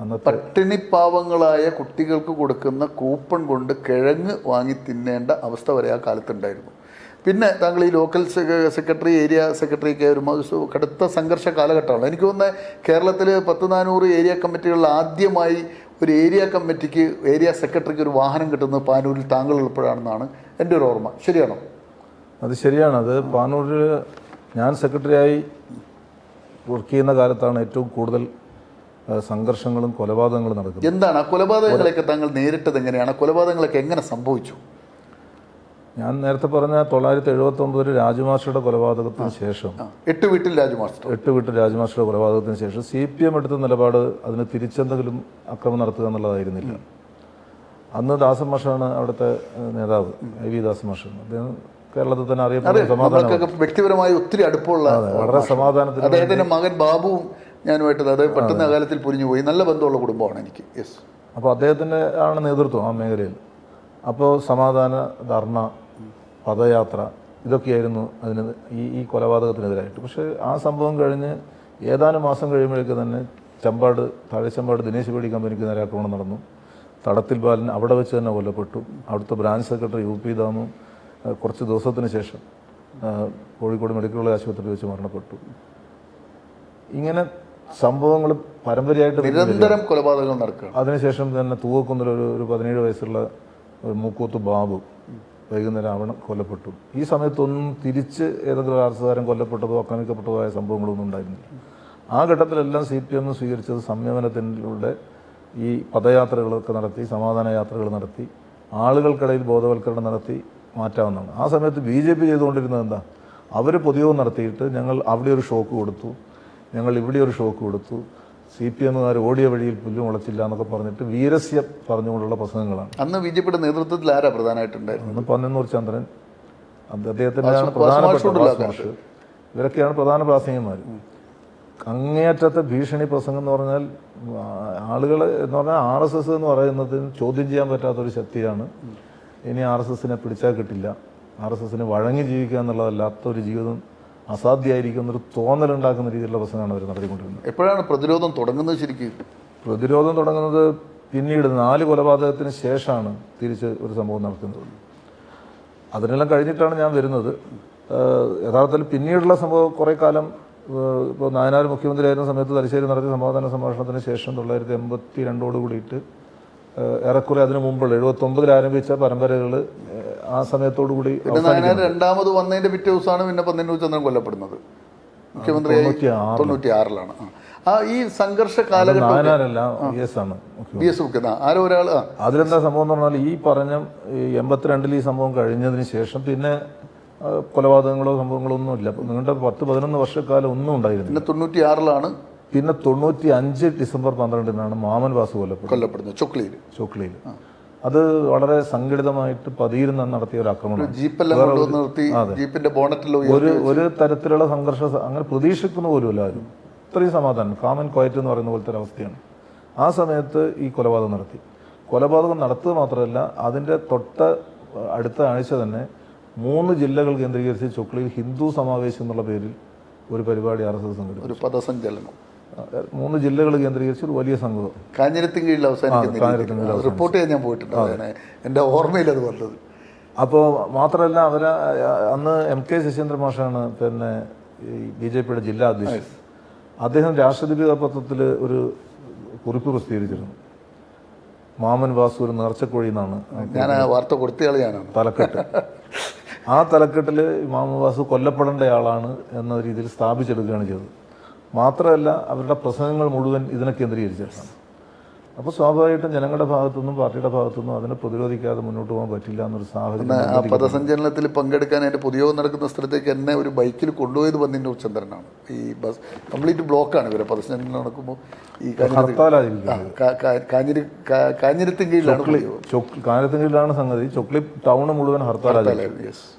അന്നത്തെ. പട്ടിണിപ്പാവങ്ങളായ കുട്ടികൾക്ക് കൊടുക്കുന്ന കൂപ്പൺ കൊണ്ട് കിഴങ്ങ് വാങ്ങി തിന്നേണ്ട അവസ്ഥ വരെ ആ കാലത്തുണ്ടായിരുന്നു. പിന്നെ താങ്കൾ ഈ ലോക്കൽ സെക്രട്ടറി, ഏരിയ സെക്രട്ടറിയൊക്കെ വരുമ്പോൾ കടുത്ത സംഘർഷ കാലഘട്ടമാണ്. എനിക്ക് തോന്നുന്നത് കേരളത്തിൽ 10-400 ഏരിയ കമ്മിറ്റികളിൽ ആദ്യമായി ഒരു ഏരിയ കമ്മിറ്റിക്ക്, ഏരിയ സെക്രട്ടറിക്ക് ഒരു വാഹനം കിട്ടുന്നത് പാനൂരിൽ താങ്കൾ ഉൾപ്പെടാണെന്നാണ് എൻ്റെ ഒരു ഓർമ്മ. ശരിയാണോ? അത് ശരിയാണ്. അത് പാനൂരിൽ ഞാൻ സെക്രട്ടറിയായി വർക്ക് ചെയ്യുന്ന കാലത്താണ് ഏറ്റവും കൂടുതൽ സംഘർഷങ്ങളും കൊലപാതകങ്ങളും നടക്കുന്നത്. എന്താണ് ആ കൊലപാതകങ്ങളൊക്കെ താങ്കൾ നേരിട്ടത്? എങ്ങനെയാണ് കൊലപാതകങ്ങളൊക്കെ എങ്ങനെ സംഭവിച്ചു? ഞാൻ നേരത്തെ പറഞ്ഞ 979 രാജുമാസ്റ്ററുടെ കൊലപാതകത്തിന് ശേഷം, 8 വീട്ടിൽ രാജുമാസ്റ്ററുടെ കൊലപാതകത്തിന് ശേഷം CPM എടുത്ത നിലപാട് അതിന് തിരിച്ചെന്തെങ്കിലും അക്രമം നടത്തുക എന്നുള്ളതായിരുന്നില്ല. അന്ന് ദാസൻ മാഷാണ് അവിടുത്തെ നേതാവ്, IV ദാസൻ മാഷാണ്. അദ്ദേഹം കേരളത്തിൽ തന്നെ അറിയപ്പെടുന്ന, വ്യക്തിപരമായി ഒത്തിരി അടുപ്പമുള്ള, വളരെ സമാധാനത്തിൽ അദ്ദേഹത്തിന്റെ മകൻ ബാബുവും ഞാനുമായിട്ട് അദ്ദേഹം പെട്ടെന്ന് അകാലത്തിൽ പൊരിഞ്ഞു പോയി. നല്ല ബന്ധമുള്ള കുടുംബമാണ് എനിക്ക്. യെസ്. അപ്പോൾ അദ്ദേഹത്തിൻ്റെ ആണ് നേതൃത്വം ആ മേഖലയിൽ. അപ്പോൾ സമാധാന ധർണ, പദയാത്ര ഇതൊക്കെയായിരുന്നു അതിന് ഈ കൊലപാതകത്തിനെതിരായിട്ട്. പക്ഷേ ആ സംഭവം കഴിഞ്ഞ് ഏതാനും മാസം കഴിയുമ്പോഴേക്ക് തന്നെ താഴെച്ചമ്പാട് ദിനേശ് പേടി കമ്പനിക്ക് നേരെ ആക്രമണം നടന്നു. തടത്തിൽ ബാലൻ അവിടെ വെച്ച് തന്നെ കൊല്ലപ്പെട്ടു. അവിടുത്തെ ബ്രാഞ്ച് സെക്രട്ടറി UP ദാമു കുറച്ച് ദിവസത്തിന് ശേഷം കോഴിക്കോട് മെഡിക്കൽ കോളേജ് ആശുപത്രിയിൽ വെച്ച് മരണപ്പെട്ടു. ഇങ്ങനെ സംഭവങ്ങൾ പരമ്പരയായിട്ട് നിരന്തരം കൊലപാതകങ്ങൾ നടക്കുക. അതിനുശേഷം തന്നെ തൂവക്കുന്നിൽ ഒരു 17 വയസ്സുള്ള മൂക്കൂത്ത് ബാബു വൈകുന്നേരം അവൻ കൊല്ലപ്പെട്ടു. ഈ സമയത്തൊന്നും തിരിച്ച് ഏതെങ്കിലും ആർസുകാരൻ കൊല്ലപ്പെട്ടതോ ആക്രമിക്കപ്പെട്ടതോ ആയ സംഭവങ്ങളൊന്നും ഉണ്ടായിരുന്നില്ല. ആ ഘട്ടത്തിലെല്ലാം CPM സ്വീകരിച്ചത് സംയമനത്തിലൂടെ ഈ പദയാത്രകളൊക്കെ നടത്തി, സമാധാന യാത്രകൾ നടത്തി, ആളുകൾക്കിടയിൽ ബോധവൽക്കരണം നടത്തി മാറ്റാവുന്നതാണ്. ആ സമയത്ത് BJP ചെയ്തുകൊണ്ടിരുന്നത് എന്താ? അവർ പൊതുയോഗം നടത്തിയിട്ട് ഞങ്ങൾ അവിടെ ഒരു ഷോക്ക് കൊടുത്തു, ഞങ്ങൾ ഇവിടെ ഒരു ഷോക്ക് കൊടുത്തു, CPMകാർ ഓടിയ വഴിയിൽ പുല്ല് മുളച്ചില്ല എന്നൊക്കെ പറഞ്ഞിട്ട് വീരസ്യം പറഞ്ഞുകൊണ്ടുള്ള പ്രസംഗങ്ങളാണ്. അന്ന് BJPയുടെ നേതൃത്വത്തിൽ ആരാ പ്രധാനമായിട്ടുണ്ടായിരുന്നു? അന്ന് പന്നന്നൂർ ചന്ദ്രൻ, അദ്ദേഹത്തിൻ്റെയാണ് പ്രധാനപ്പെട്ട ഇവരൊക്കെയാണ് പ്രധാന പ്രാസംഗികന്മാർ. അങ്ങേയറ്റത്തെ ഭീഷണി പ്രസംഗം എന്ന് പറഞ്ഞാൽ ആളുകൾ എന്ന് പറഞ്ഞാൽ RSS എന്ന് പറയുന്നതിന് ചോദ്യം ചെയ്യാൻ പറ്റാത്തൊരു ശക്തിയാണ്. ഇനി RSSനെ പിടിച്ചാൽ കിട്ടില്ല, RSSന് വഴങ്ങി ജീവിക്കുക എന്നുള്ളതല്ലാത്ത ഒരു ജീവിതം അസാധ്യമായിരിക്കുന്നൊരു തോന്നലുണ്ടാക്കുന്ന രീതിയിലുള്ള പ്രസംഗമാണ് അവർ നടത്തിക്കൊണ്ടിരുന്നത്. എപ്പോഴാണ് പ്രതിരോധം തുടങ്ങുന്നത്? ശരിക്കും പ്രതിരോധം തുടങ്ങുന്നത് പിന്നീട് 4 കൊലപാതകത്തിന് ശേഷമാണ് തിരിച്ച് ഒരു സംഭവം നടത്തുന്നത്. അതിനെല്ലാം കഴിഞ്ഞിട്ടാണ് ഞാൻ വരുന്നത്. യഥാർത്ഥത്തിൽ പിന്നീടുള്ള സംഭവം കുറേ കാലം ഇപ്പോൾ നായനാർ മുഖ്യമന്ത്രിയായിരുന്ന സമയത്ത് തലശ്ശേരി നടത്തിയ സമാധാന സംഭാഷണത്തിന് ശേഷം 1982 കൂടിയിട്ട് ഏറെക്കുറെ അതിനു മുമ്പുള്ള 79 ആരംഭിച്ച പരമ്പരകൾ ആ സമയത്തോടു കൂടി രണ്ടാമത് വന്നതിന്റെ പിറ്റേ ദിവസമാണ് പിന്നെ പന്നന്നൂർ ചന്ദ്രൻ കൊല്ലപ്പെടുന്നത്. മുഖ്യമന്ത്രി 96-ലാണ്. ഈ സംഘർഷ കാലഘട്ടം ആരോ ഒരാൾ അതിലെന്താ സംഭവം എന്ന് പറഞ്ഞാൽ ഈ പറഞ്ഞ 82 ഈ സംഭവം കഴിഞ്ഞതിന് ശേഷം പിന്നെ കൊലപാതകങ്ങളോ സംഭവങ്ങളോ ഒന്നും ഇല്ല. നീണ്ട 10-11 വർഷക്കാലം ഒന്നും ഉണ്ടായിരുന്നില്ല. പിന്നെ 96-ലാണ്. പിന്നെ 95 ഡിസംബർ 12-നാണ് മാമൻ വാസു കൊല്ലപ്പെടുന്നത് ചോക്ലിയിൽ. അത് വളരെ സംഘടിതമായിട്ട് പതിയിരുന്ന നടത്തിയ ഒരു ആക്രമണം. ഒരു തരത്തിലുള്ള സംഘർഷം അങ്ങനെ പ്രതീക്ഷിക്കുന്ന പോലുമല്ല ആരും. ഇത്രയും സമാധാനം, കാമൻ ക്വയറ്റ് എന്ന് പറയുന്ന പോലത്തെ ഒരവസ്ഥയാണ്. ആ സമയത്ത് ഈ കൊലപാതകം നടത്തുക മാത്രമല്ല, അതിൻ്റെ അടുത്ത ആഴ്ച തന്നെ 3 ജില്ലകൾ കേന്ദ്രീകരിച്ച് ചൊക്ലിയിൽ ഹിന്ദു സമാവേശം എന്നുള്ള പേരിൽ ഒരു പരിപാടി RSS സംഘടിപ്പിച്ചു. ഒരു പദസഞ്ചലനം 3 ജില്ലകൾ കേന്ദ്രീകരിച്ച് ഒരു വലിയ സംഘം കാഞ്ഞിരത്തിൻകീഴിൽ അവസാനിക്കുന്ന റിപ്പോർട്ട് ചെയ്യാൻ ഞാൻ പോയിട്ടുണ്ട്. എൻ്റെ ഓർമ്മയിൽ അത് വന്നത്. അപ്പോൾ മാത്രമല്ല അന്ന് MK ശശീന്ദ്രൻ മാഷാണ് പിന്നെ BJPയുടെ ജില്ലാ അധ്യക്ഷൻ. അദ്ദേഹം രാഷ്ട്രദീപിക പത്രത്തിൽ ഒരു കുറിപ്പ് പ്രസിദ്ധീകരിച്ചിരുന്നു. മാമൻ വാസു ഒരു നേർച്ചക്കോഴി എന്നാണ് ഞാൻ ആ വാർത്ത കൊടുത്തയാൾ ഞാനാണ്. തലക്കെട്ട്. ആ തലക്കെട്ടിൽ മാമൻ വാസു കൊല്ലപ്പെടേണ്ടയാളാണ് എന്ന രീതിയിൽ സ്ഥാപിച്ചെടുക്കുകയാണ് ചെയ്തത്. മാത്രമല്ല അവരുടെ പ്രസംഗങ്ങൾ മുഴുവൻ ഇതിനെ കേന്ദ്രീകരിച്ചിട്ടാണ്. അപ്പോൾ സ്വാഭാവികമായിട്ടും ജനങ്ങളുടെ ഭാഗത്തുനിന്നും പാർട്ടിയുടെ ഭാഗത്തുനിന്നും അതിനെ പ്രതിരോധിക്കാതെ മുന്നോട്ട് പോകാൻ പറ്റില്ല എന്നൊരു സാഹചര്യം. ആ പദസഞ്ചലനത്തിൽ പങ്കെടുക്കാൻ എൻ്റെ പൊതുയോഗം നടക്കുന്ന സ്ഥലത്തേക്ക് എന്നെ ഒരു ബൈക്കിൽ കൊണ്ടുപോയത് പന്നന്നൂർ ചന്ദ്രനാണ്. ഈ ബസ് കംപ്ലീറ്റ് ബ്ലോക്കാണ് ഇവരെ പദസഞ്ചലനം നടക്കുമ്പോൾ. ഈ കാഞ്ഞിരത്തിൻകീഴിലാണ് സംഗതി. ചൊക്ലി ടൗൺ മുഴുവൻ ഹർത്താലായിരുന്നു.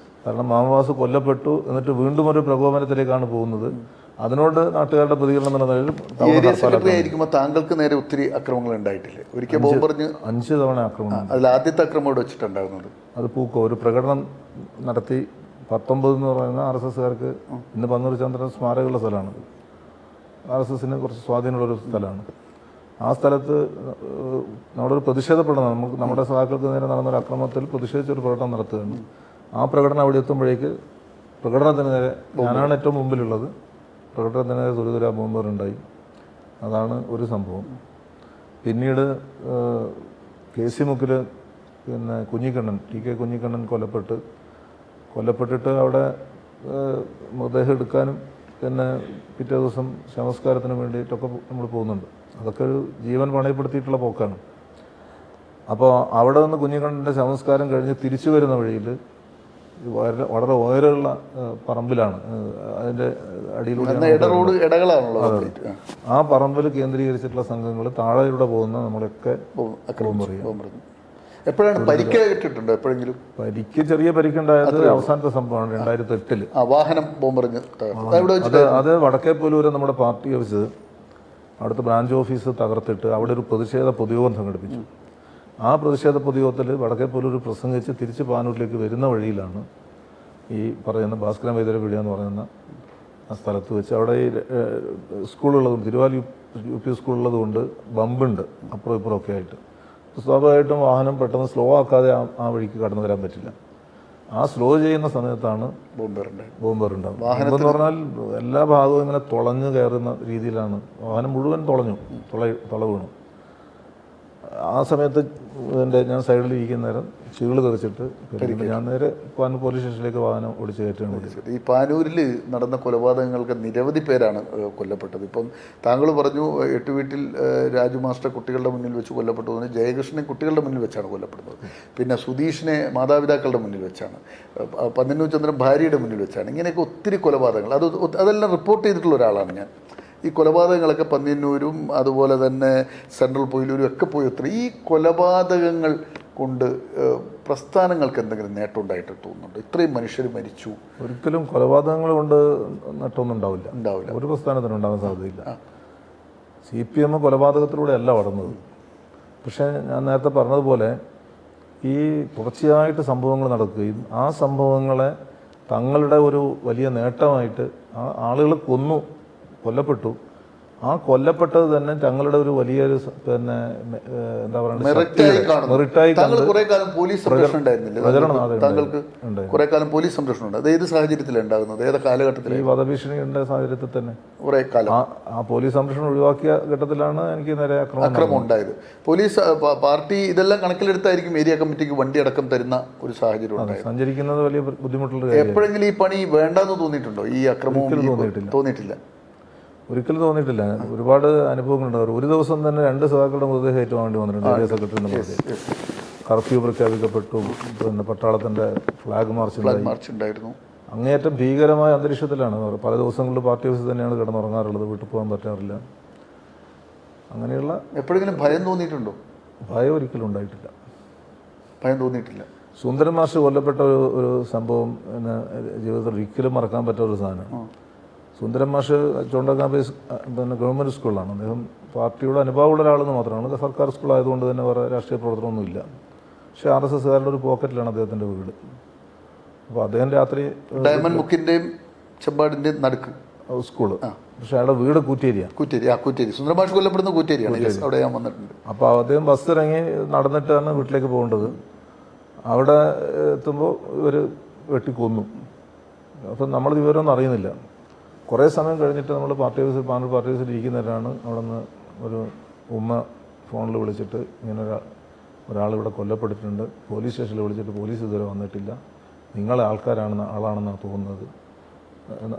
കാരണം മാമവാസ് കൊല്ലപ്പെട്ടു, എന്നിട്ട് വീണ്ടും ഒരു പ്രകോപനത്തിലേക്കാണ് പോകുന്നത്. അതിനോട് നാട്ടുകാരുടെ പ്രതികരണം എന്ന നിലയിൽ താങ്കൾക്ക് നേരെ ഒത്തിരി ആക്രമണങ്ങൾ ഉണ്ടായിട്ടില്ലേ? ഒരിക്കൽ ബോംബ് പറഞ്ഞ് 5 തവണ ആക്രമണം. അതിൽ ആദ്യത്തെ ആക്രമണം ഇവിടെ വെച്ചിട്ടുണ്ടായിരുന്നത് അത് ഒരു പ്രകടനം നടത്തി 19 എന്ന് പറയുന്ന RSSകാർക്ക് ഇന്ന് പന്നൂർ ചന്ദ്രൻ സ്മാരകമുള്ള സ്ഥലമാണ്. RSSന് കുറച്ച് സ്വാധീനമുള്ളൊരു സ്ഥലമാണ്. ആ സ്ഥലത്ത് നമ്മളൊരു പ്രതിഷേധപ്പെടണം. നമ്മുടെ സഹാക്കൾക്ക് നേരെ നടന്നൊരു അക്രമത്തിൽ പ്രതിഷേധിച്ചൊരു പ്രകടനം നടത്തുകയാണ്. ആ പ്രകടനം അവിടെ എത്തുമ്പോഴേക്ക് പ്രകടനത്തിന് നേരെ ഞാനാണ് ഏറ്റവും മുമ്പിലുള്ളത്. പ്രകടനത്തിന് നേരെ തുരുതുരാ ബോംബറുണ്ടായി. അതാണ് ഒരു സംഭവം. പിന്നീട് KC മുക്കിൽ പിന്നെ TK കുഞ്ഞിക്കണ്ണൻ കൊല്ലപ്പെട്ടിട്ട് അവിടെ മൃതദേഹം എടുക്കാനും പിന്നെ പിറ്റേ ദിവസം സംസ്കാരത്തിന് വേണ്ടിയിട്ടൊക്കെ നമ്മൾ പോകുന്നുണ്ട്. അതൊക്കെ ഒരു ജീവൻ പണയപ്പെടുത്തിയിട്ടുള്ള പോക്കാണ്. അപ്പോൾ അവിടെ നിന്ന് കുഞ്ഞിക്കണ്ണൻ്റെ സംസ്കാരം കഴിഞ്ഞ് തിരിച്ചു വരുന്ന വഴിയിൽ വളരെ ഉയരമുള്ള പറമ്പിലാണ്, അതിൻ്റെ അടിയിലൂടെ ആ പറമ്പിൽ കേന്ദ്രീകരിച്ചിട്ടുള്ള സംഘങ്ങൾ താഴെയുടെ പോകുന്ന നമ്മളൊക്കെ എപ്പോഴാണ് പരിക്കേറ്റിട്ടുണ്ടോ? എപ്പോഴെങ്കിലും പരിക്ക് ചെറിയ പരിക്കുണ്ടായത് അവസാനത്തെ സംഭവമാണ് 2008 വാഹനം ബോംബെറിഞ്ഞ്. അത് വടക്കേപ്പോലൂര് നമ്മുടെ പാർട്ടി ഓഫീസ് അവിടുത്തെ ബ്രാഞ്ച് ഓഫീസ് തകർത്തിട്ട് അവിടെ ഒരു പ്രതിഷേധ പൊതുയോഗം സംഘടിപ്പിച്ചു. ആ പ്രതിഷേധ പൊതുയോഗത്തിൽ വടക്കേപ്പോലൂർ പ്രസംഗിച്ച് തിരിച്ച് പാനൂരിലേക്ക് വരുന്ന വഴിയിലാണ് ഈ പറയുന്ന ഭാസ്കരൻ വൈദ്യര പീടിക എന്ന് പറയുന്ന ആ സ്ഥലത്ത് വെച്ച് അവിടെ ഈ സ്കൂളുള്ളതുകൊണ്ട് തിരുവാലി UP സ്കൂളുള്ളത് കൊണ്ട് ബമ്പുണ്ട് അപ്പുറം ഇപ്പുറമൊക്കെ ആയിട്ട്. സ്വാഭാവികമായിട്ടും വാഹനം പെട്ടെന്ന് സ്ലോ ആക്കാതെ ആ വഴിക്ക് കടന്നു വരാൻ പറ്റില്ല. ആ സ്ലോ ചെയ്യുന്ന സമയത്താണ് ബോംബറുണ്ടാകുന്നത്. ബോംബെന്ന് പറഞ്ഞാൽ എല്ലാ ഭാഗവും ഇങ്ങനെ തുളഞ്ഞു കയറുന്ന രീതിയിലാണ് വാഹനം മുഴുവൻ തുള വീണു. ആ സമയത്ത് ഞാൻ സൈഡിൽ ഇരിക്കുന്ന നേരം ചീള് തെറിച്ചിട്ട് ഞാൻ നേരെ പാനൂർ പോലീസ് സ്റ്റേഷനിലേക്ക് വാഹനം ഓടിച്ച് കയറ്റുകയാണ്. ഈ പാനൂരിൽ നടന്ന കൊലപാതകങ്ങൾക്ക് നിരവധി പേരാണ് കൊല്ലപ്പെട്ടത്. ഇപ്പം താങ്കൾ പറഞ്ഞു 8 വീട്ടിൽ രാജു മാസ്റ്റർ കുട്ടികളുടെ മുന്നിൽ വെച്ച് കൊല്ലപ്പെട്ടു, ജയകൃഷ്ണൻ കുട്ടികളുടെ മുന്നിൽ വെച്ചാണ് കൊല്ലപ്പെടുന്നത്. പിന്നെ സുധീഷിനെ മാതാപിതാക്കളുടെ മുന്നിൽ വെച്ചാണ്, പന്നന്നൂർ ചന്ദ്രൻ ഭാര്യയുടെ മുന്നിൽ വെച്ചാണ്. ഇങ്ങനെയൊക്കെ ഒത്തിരി കൊലപാതകങ്ങൾ അതെല്ലാം റിപ്പോർട്ട് ചെയ്തിട്ടുള്ള ഒരാളാണ് ഞാൻ. ഈ കൊലപാതകങ്ങളൊക്കെ പന്ന്യന്നൂരും അതുപോലെ തന്നെ സെൻട്രൽ പൊയിലൂരും ഒക്കെ പോയി ഒത്തിരി. ഈ കൊലപാതകങ്ങൾ കൊണ്ട് പ്രസ്ഥാനങ്ങൾക്ക് എന്തെങ്കിലും നേട്ടം ഉണ്ടായിട്ട് തോന്നുന്നുണ്ട്? ഇത്രയും മനുഷ്യർ മരിച്ചു. ഒരിക്കലും കൊലപാതകങ്ങൾ കൊണ്ട് നേട്ടമൊന്നും ഉണ്ടാവില്ല. ഒരു പ്രസ്ഥാനത്തിനും ഉണ്ടാകാൻ സാധ്യതയില്ല. CPM കൊലപാതകത്തിലൂടെ അല്ല വളർന്നത്. പക്ഷേ ഞാൻ നേരത്തെ പറഞ്ഞതുപോലെ ഈ തുടർച്ചയായിട്ട് സംഭവങ്ങൾ നടക്കുകയും ആ സംഭവങ്ങളെ തങ്ങളുടെ ഒരു വലിയ നേട്ടമായിട്ട് ആളുകൾ കൊല്ലപ്പെട്ടു. ആ കൊല്ലപ്പെട്ടത് തന്നെ തങ്ങളുടെ ഒരു വലിയൊരു പിന്നെ എന്താ പറയുക മെറിറ്റായി പോലീസ് സംരക്ഷണം ഉണ്ട്. അത് ഏത് സാഹചര്യത്തിലാണ് ഉണ്ടാകുന്നത്? ഏത് കാലഘട്ടത്തിൽ? ഈ വധഭീഷണിയുടെ സാഹചര്യത്തിൽ തന്നെ കുറെ കാലം ആ പോലീസ് സംരക്ഷണം ഒഴിവാക്കിയ ഘട്ടത്തിലാണ് എനിക്ക് നേരെ അക്രമം ഉണ്ടായത്. പോലീസ് പാർട്ടി ഇതെല്ലാം കണക്കിലെടുത്തായിരിക്കും ഏരിയ കമ്മിറ്റിക്ക് വണ്ടി അടക്കം തരുന്ന ഒരു സാഹചര്യം. സഞ്ചരിക്കുന്നത് വലിയ ബുദ്ധിമുട്ടുള്ള. എപ്പോഴെങ്കിലും ഈ പണി വേണ്ടെന്ന് തോന്നിയിട്ടുണ്ടോ? ഈ അക്രമവും തോന്നിയിട്ടില്ല. ഒരിക്കലും തോന്നിയിട്ടില്ല. ഒരുപാട് അനുഭവങ്ങളുണ്ടാവും. ഒരു ദിവസം തന്നെ 2 സഖാക്കളുടെ മൃതദേഹം ഏറ്റുവാങ്ങേണ്ടി വന്നിട്ടുണ്ട്. ഏരിയ സെക്രട്ടറിയുടെ മൃതദേഹം. കർഫ്യൂ പ്രഖ്യാപിക്കപ്പെട്ടു. പിന്നെ പട്ടാളത്തിൻ്റെ ഫ്ലാഗ് മാർച്ച് ഉണ്ടായിരുന്നു. അങ്ങേയറ്റം ഭീകരമായ അന്തരീക്ഷത്തിലാണ്. പല ദിവസങ്ങളിൽ പാർട്ടി ഓഫീസ് തന്നെയാണ് കിടന്നുറങ്ങാറുള്ളത്. വീട്ടിൽ പോകാൻ പറ്റാറില്ല. അങ്ങനെയുള്ള എപ്പോഴെങ്കിലും ഭയം തോന്നിയിട്ടുണ്ടോ? ഭയം ഒരിക്കലും ഉണ്ടായിട്ടില്ല. ഭയം തോന്നിയിട്ടില്ല. സുന്ദരൻ മാഷ് കൊല്ലപ്പെട്ട ഒരു സംഭവം പിന്നെ ജീവിതത്തിൽ ഒരിക്കലും മറക്കാൻ പറ്റുന്ന ഒരു സാധനമാണ്. സുന്ദരൻ മാഷ് ചുണ്ടക്കാമ്പ് പിന്നെ ഗവൺമെൻറ് സ്കൂളിലാണ്. അദ്ദേഹം പാർട്ടിയുടെ അനുഭവമുള്ള ഒരാളെന്ന് മാത്രമാണ്. സർക്കാർ സ്കൂളായതുകൊണ്ട് തന്നെ വേറെ രാഷ്ട്രീയ പ്രവർത്തനമൊന്നുമില്ല. പക്ഷേ RSSകാരുടെ ഒരു പോക്കറ്റിലാണ് അദ്ദേഹത്തിൻ്റെ വീട്. അപ്പോൾ അദ്ദേഹം രാത്രി ഡയമണ്ട് മുക്കിൻ്റെയും ചെമ്പാടിൻ്റെയും നടുക്ക് സ്കൂള്. പക്ഷേ അയാളുടെ വീട് കൂറ്റേരി. സുന്ദരൻ മാഷ് കൊല്ലപ്പെടുന്ന കൂറ്റേരിയാണ്. അവിടെ ഞാൻ വന്നിട്ടുണ്ട്. അപ്പോൾ അദ്ദേഹം ബസ് ഇറങ്ങി നടന്നിട്ടാണ് വീട്ടിലേക്ക് പോകേണ്ടത്. അവിടെ എത്തുമ്പോൾ ഇവർ വെട്ടിക്കൊന്നു. അപ്പം നമ്മൾ വിവരമൊന്നും അറിയുന്നില്ല. കുറേ സമയം കഴിഞ്ഞിട്ട് നമ്മൾ പാനൂർ പാർട്ടി ഓഫീസിൽ ഇരിക്കുന്നവരാണ് അവിടെ നിന്ന് ഒരു ഉമ്മ ഫോണിൽ വിളിച്ചിട്ട് ഇങ്ങനെ ഒരാളിവിടെ കൊല്ലപ്പെട്ടിട്ടുണ്ട്, പോലീസ് സ്റ്റേഷനിൽ വിളിച്ചിട്ട് പോലീസ് ഇതുവരെ വന്നിട്ടില്ല, നിങ്ങളെ ആളാണെന്നാണ് തോന്നുന്നത്.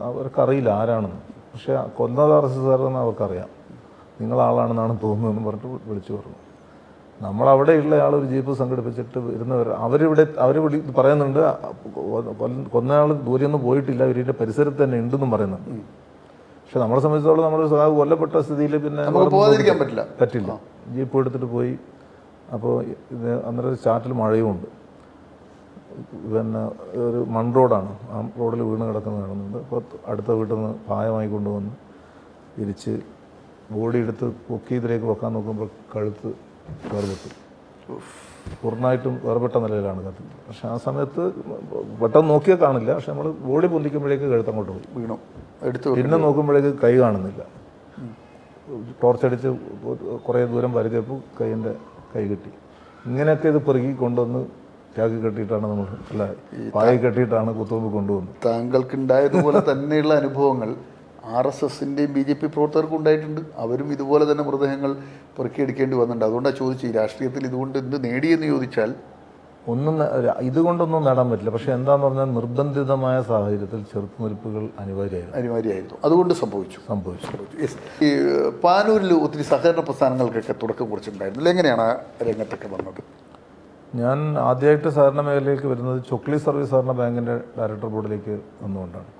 അവർക്കറിയില്ല ആരാണെന്ന്. പക്ഷേ കൊന്നത് RSSകാരെന്ന് അവർക്കറിയാം. നിങ്ങളാളാണെന്നാണ് തോന്നുന്നതെന്ന് പറഞ്ഞിട്ട് വിളിച്ചു പറഞ്ഞു. നമ്മളവിടെയുള്ള ആളൊരു ജീപ്പ് സംഘടിപ്പിച്ചിട്ട് വരുന്നവർ അവർ പറയുന്നുണ്ട് കൊന്നയാൾ ദൂരെയൊന്നും പോയിട്ടില്ല, ഇവരുടെ പരിസരത്ത് തന്നെ ഉണ്ടെന്നും പറയുന്നുണ്ട്. പക്ഷെ നമ്മളെ സംബന്ധിച്ചോളം നമ്മൾ കൊല്ലപ്പെട്ട സ്ഥിതിയിൽ പിന്നെ പറ്റില്ല. ജീപ്പ് എടുത്തിട്ട് പോയി. അപ്പോൾ അന്നേരം ചാറ്റിൽ മഴയുമുണ്ട്. പിന്നെ ഒരു റോഡാണ്. ആ റോഡിൽ വീണ് കിടക്കുന്നത് കാണുന്നുണ്ട്. അപ്പോൾ അടുത്ത വീട്ടിൽ നിന്ന് പായമായി കൊണ്ടുവന്ന് തിരിച്ച് ബോഡി എടുത്ത് പൊക്കി ഇതിലേക്ക് വെക്കാൻ നോക്കുമ്പോൾ കഴുത്ത് വേർപെട്ടു. പൂർണ്ണമായിട്ടും വേർപെട്ട നിലയിലാണ് കത്തുന്നത്. പക്ഷെ ആ സമയത്ത് പെട്ടെന്ന് നോക്കിയാൽ കാണില്ല. പക്ഷെ നമ്മൾ ബോഡി പൊന്തിക്കുമ്പോഴേക്ക് കഴുത്തങ്ങോട്ട് പോയി വീണു. പിന്നെ നോക്കുമ്പോഴേക്ക് കൈ കാണുന്നില്ല. ടോർച്ചടിച്ച് കുറേ ദൂരം വരുത്തിയപ്പോൾ കൈ കിട്ടി. ഇങ്ങനെയൊക്കെ ഇത് പെറുകി കൊണ്ടുവന്ന് ചാക്കി കെട്ടിയിട്ടാണ് നമ്മൾ പായ കെട്ടിയിട്ടാണ് കുത്തുമ്പ് കൊണ്ടുവന്നത്. താങ്കൾക്കുണ്ടായതുപോലെ തന്നെയുള്ള അനുഭവങ്ങൾ RSSൻ്റെയും BJP പ്രവർത്തകർക്കും ഉണ്ടായിട്ടുണ്ട്. അവരും ഇതുപോലെ തന്നെ മൃതദേഹങ്ങൾ പെറുക്കിയെടുക്കേണ്ടി വന്നിട്ടുണ്ട്. അതുകൊണ്ടാണ് ചോദിച്ചു, ഈ രാഷ്ട്രീയത്തിൽ ഇതുകൊണ്ട് എന്ത് നേടിയെന്ന് ചോദിച്ചാൽ ഇതുകൊണ്ടൊന്നും നേടാൻ പറ്റില്ല. പക്ഷേ എന്താണെന്ന് പറഞ്ഞാൽ നിർബന്ധിതമായ സാഹചര്യത്തിൽ ചെറുത്തുനിൽപ്പുകൾ അനിവാര്യമായിരുന്നു. അതുകൊണ്ട് സംഭവിച്ചു. ഈ പാനൂരിൽ ഒത്തിരി സഹകരണ പ്രസ്ഥാനങ്ങൾക്കൊക്കെ തുടക്കം കുറിച്ചിട്ടുണ്ടായിരുന്നു. എങ്ങനെയാണ് ആ രംഗത്തൊക്കെ വന്നത്? ഞാൻ ആദ്യമായിട്ട് സഹകരണ മേഖലയിലേക്ക് വരുന്നത് ചൊക്ലി സർവീസ് സഹകരണ ബാങ്കിൻ്റെ ഡയറക്ടർ ബോർഡിലേക്ക് വന്നുകൊണ്ടാണ്.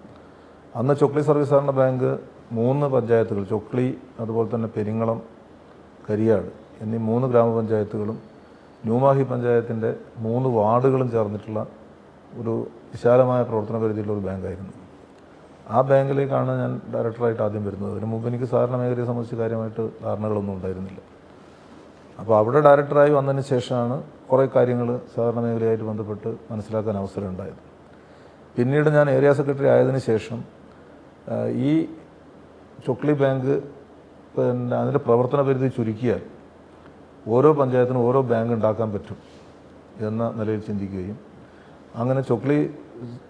അന്ന് ചൊക്ലി സർവീസ് സഹകരണ ബാങ്ക് 3 പഞ്ചായത്തുകൾ, ചൊക്ലി, അതുപോലെ തന്നെ പെരിങ്ങളം, കരിയാട് എന്നീ 3 ഗ്രാമപഞ്ചായത്തുകളും ന്യൂമാഹി പഞ്ചായത്തിൻ്റെ 3 വാർഡുകളും ചേർന്നിട്ടുള്ള ഒരു വിശാലമായ പ്രവർത്തന പരിധിയിലുള്ള ഒരു ബാങ്കായിരുന്നു. ആ ബാങ്കിലേക്കാണ് ഞാൻ ഡയറക്ടറായിട്ട് ആദ്യം വരുന്നത്. അതിന് മുമ്പ് എനിക്ക് സഹകരണ മേഖലയെ സംബന്ധിച്ച് കാര്യമായിട്ട് ധാരണകളൊന്നും ഉണ്ടായിരുന്നില്ല. അപ്പോൾ അവിടെ ഡയറക്ടറായി വന്നതിന് ശേഷമാണ് കുറേ കാര്യങ്ങൾ സഹകരണ മേഖലയായിട്ട് ബന്ധപ്പെട്ട് മനസ്സിലാക്കാൻ അവസരം ഉണ്ടായത്. പിന്നീട് ഞാൻ ഏരിയ സെക്രട്ടറി ആയതിനു ശേഷം ഈ ചൊക്ലി ബാങ്ക് പിന്നെ അതിൻ്റെ പ്രവർത്തന പരിധി ചുരുക്കിയാൽ ഓരോ പഞ്ചായത്തിനും ഓരോ ബാങ്ക് ഉണ്ടാക്കാൻ പറ്റും എന്ന നിലയിൽ ചിന്തിക്കുകയും അങ്ങനെ ചൊക്ലി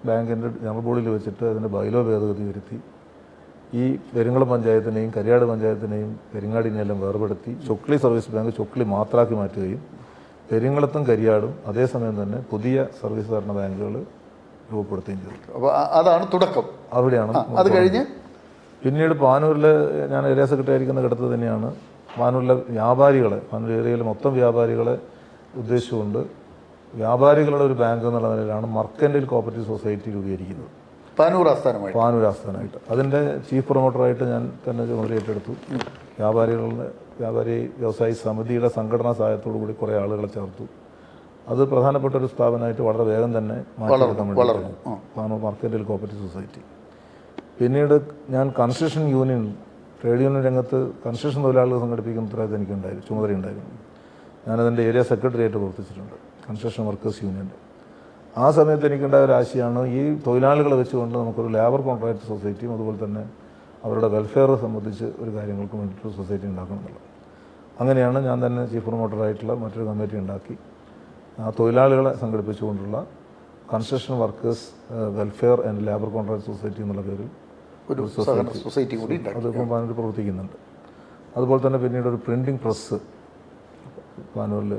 ബാങ്കിൻ്റെ ജനറൽ ബോഡിയിൽ വെച്ചിട്ട് അതിൻ്റെ ബൈലോ ഭേദഗതി വരുത്തി ഈ പെരിങ്ങളം പഞ്ചായത്തിനെയും കരിയാട് പഞ്ചായത്തിനെയും പെരിങ്ങാടിനെയെല്ലാം വേർപെടുത്തി ചൊക്ലി സർവീസ് ബാങ്ക് ചൊക്ലി മാത്രമാക്കി മാറ്റുകയും പെരിങ്ങളത്തും കരിയാടും അതേസമയം തന്നെ പുതിയ സർവീസ് സഹകരണ ബാങ്കുകൾ രൂപപ്പെടുത്തുകയും ചെയ്തു. അപ്പോൾ അതാണ് തുടക്കം. അവിടെയാണ് അത് കഴിഞ്ഞ് പിന്നീട് പാനൂരിൽ ഞാൻ ഏരിയ സെക്രട്ടറി ആയിരിക്കുന്ന ഘട്ടത്തിൽ തന്നെയാണ് പാനൂരിലെ വ്യാപാരികളെ, പാനൂർ ഏരിയയിലെ മൊത്തം വ്യാപാരികളെ ഉദ്ദേശിച്ചുകൊണ്ട് വ്യാപാരികളുടെ ഒരു ബാങ്ക് എന്നുള്ള നിലയിലാണ് മർക്കൻറ്റൈൽ കോപ്പറേറ്റീവ് സൊസൈറ്റി രൂപീകരിക്കുന്നത്. പാനൂർ ആസ്ഥാനമായിട്ട് അതിൻ്റെ ചീഫ് പ്രൊമോട്ടറായിട്ട് ഞാൻ തന്നെ ചുമതല ഏറ്റെടുത്തു. വ്യാപാരി വ്യവസായി സമിതിയുടെ സംഘടനാ സഹായത്തോടു കൂടി കുറേ ആളുകളെ ചേർത്തു. അത് പ്രധാനപ്പെട്ട ഒരു സ്ഥാപനമായിട്ട് വളരെ വേഗം തന്നെ മാറ്റിയെടുക്കാൻ വേണ്ടി പാനൂർ മർക്കൻറ്റൈൽ കോപ്പറേറ്റീവ് സൊസൈറ്റി. പിന്നീട് ഞാൻ കൺസ്ട്രക്ഷൻ യൂണിയൻ, ട്രേഡ് യൂണിയൻ രംഗത്ത് കൺസ്ട്രക്ഷൻ തൊഴിലാളികൾ സംഘടിപ്പിക്കുന്ന ഉത്തരവാദിത്തം ചുമതലയുണ്ടായിരുന്നു. ഞാനതിൻ്റെ ഏരിയ സെക്രട്ടറി ആയിട്ട് പ്രവർത്തിച്ചിട്ടുണ്ട്, കൺസ്ട്രക്ഷൻ വർക്കേഴ്സ് യൂണിയൻ്റെ. ആ സമയത്ത് എനിക്കുണ്ടായ ഒരു ആശയമാണ് ഈ തൊഴിലാളികളെ വെച്ചുകൊണ്ട് നമുക്കൊരു ലേബർ കോൺട്രാക്ട് സൊസൈറ്റിയും അതുപോലെ തന്നെ അവരുടെ വെൽഫെയർ സംബന്ധിച്ച് ഒരു കാര്യങ്ങൾക്ക് വേണ്ടിയിട്ടൊരു സൊസൈറ്റി ഉണ്ടാക്കണം എന്നുള്ളത്. അങ്ങനെയാണ് ഞാൻ തന്നെ ചീഫ് പ്രൊമോട്ടറായിട്ടുള്ള മറ്റൊരു കമ്മിറ്റി ഉണ്ടാക്കി ആ തൊഴിലാളികളെ സംഘടിപ്പിച്ചുകൊണ്ടുള്ള construction workers welfare and labour contract society എന്നുള്ള പേരിൽ ഒരു സൊസൈറ്റി കൂടി അതിപ്പോൾ പാനൂരിൽ പ്രവർത്തിക്കുന്നുണ്ട്. അതുപോലെ തന്നെ പിന്നീട് ഒരു പ്രിൻറ്റിംഗ് പ്രസ് പാനൂരിൽ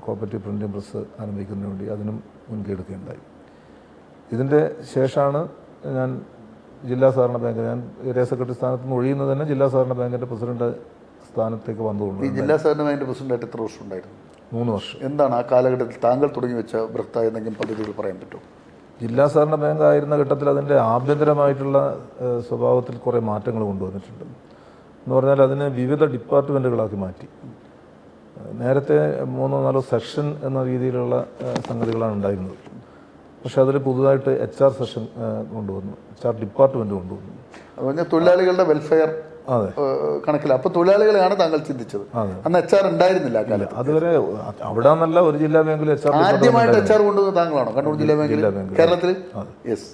കോപ്പറേറ്റീവ് പ്രിൻറ്റിംഗ് പ്രസ് ആരംഭിക്കുന്നതിന് വേണ്ടി അതിനും മുൻകൈ എടുക്കുകയുണ്ടായി. ഇതിൻ്റെ ശേഷമാണ് ഞാൻ ജില്ലാ സഹകരണ ബാങ്ക്, ഞാൻ ഏരിയ സെക്രട്ടറി സ്ഥാനത്ത് നിന്ന് ഒഴിയുന്നത് തന്നെ ജില്ലാ സഹകരണ ബാങ്കിൻ്റെ പ്രസിഡന്റ് സ്ഥാനത്തേക്ക് വന്നുകൊണ്ട്. ഈ ജില്ലാ സഹകരണ ബാങ്കിൻ്റെ പ്രസിഡന്റായിട്ട് എത്ര വർഷം ഉണ്ടായിരുന്നു? 3 വർഷം. എന്താണ് ആ കാലഘട്ടത്തിൽ താങ്കൾ തുടങ്ങി വെച്ച ബൃഹത്തായ എന്തെങ്കിലും പദ്ധതികൾ പറയാൻ പറ്റുമോ? ജില്ലാ സഹകരണ ബാങ്ക് ആയിരുന്ന ഘട്ടത്തിൽ അതിൻ്റെ ആഭ്യന്തരമായിട്ടുള്ള സ്വഭാവത്തിൽ കുറേ മാറ്റങ്ങൾ കൊണ്ടുവന്നിട്ടുണ്ട്. എന്ന് പറഞ്ഞാൽ അതിനെ വിവിധ ഡിപ്പാർട്ട്മെൻറ്റുകളാക്കി മാറ്റി. നേരത്തെ 3-4 സെക്ഷൻ എന്ന രീതിയിലുള്ള സംഗതികളാണ് ഉണ്ടായിരുന്നത്. പക്ഷേ അതിൽ പുതുതായിട്ട് HR സെക്ഷൻ കൊണ്ടുവന്നു, HR ഡിപ്പാർട്ട്മെൻറ്റ് കൊണ്ടുവന്നു. അതുപോലെ തൊഴിലാളികളുടെ വെൽഫെയർ കണക്കില്ല. അപ്പോൾ തൊഴിലാളികളെയാണ് താങ്കൾ ചിന്തിച്ചത്. അന്ന് HR ഉണ്ടായിരുന്നില്ല ആ കാലത്ത്. അതുവരെ അവിടെ നിന്നല്ല ഒരു ജില്ലാ ബാങ്കിൽ ആദ്യമായിട്ട് HR കൊണ്ടുവന്നത് താങ്കളാണോ കണ്ണൂർ ജില്ലാ ബാങ്കിൽ കേരളത്തിൽ? യെസ്,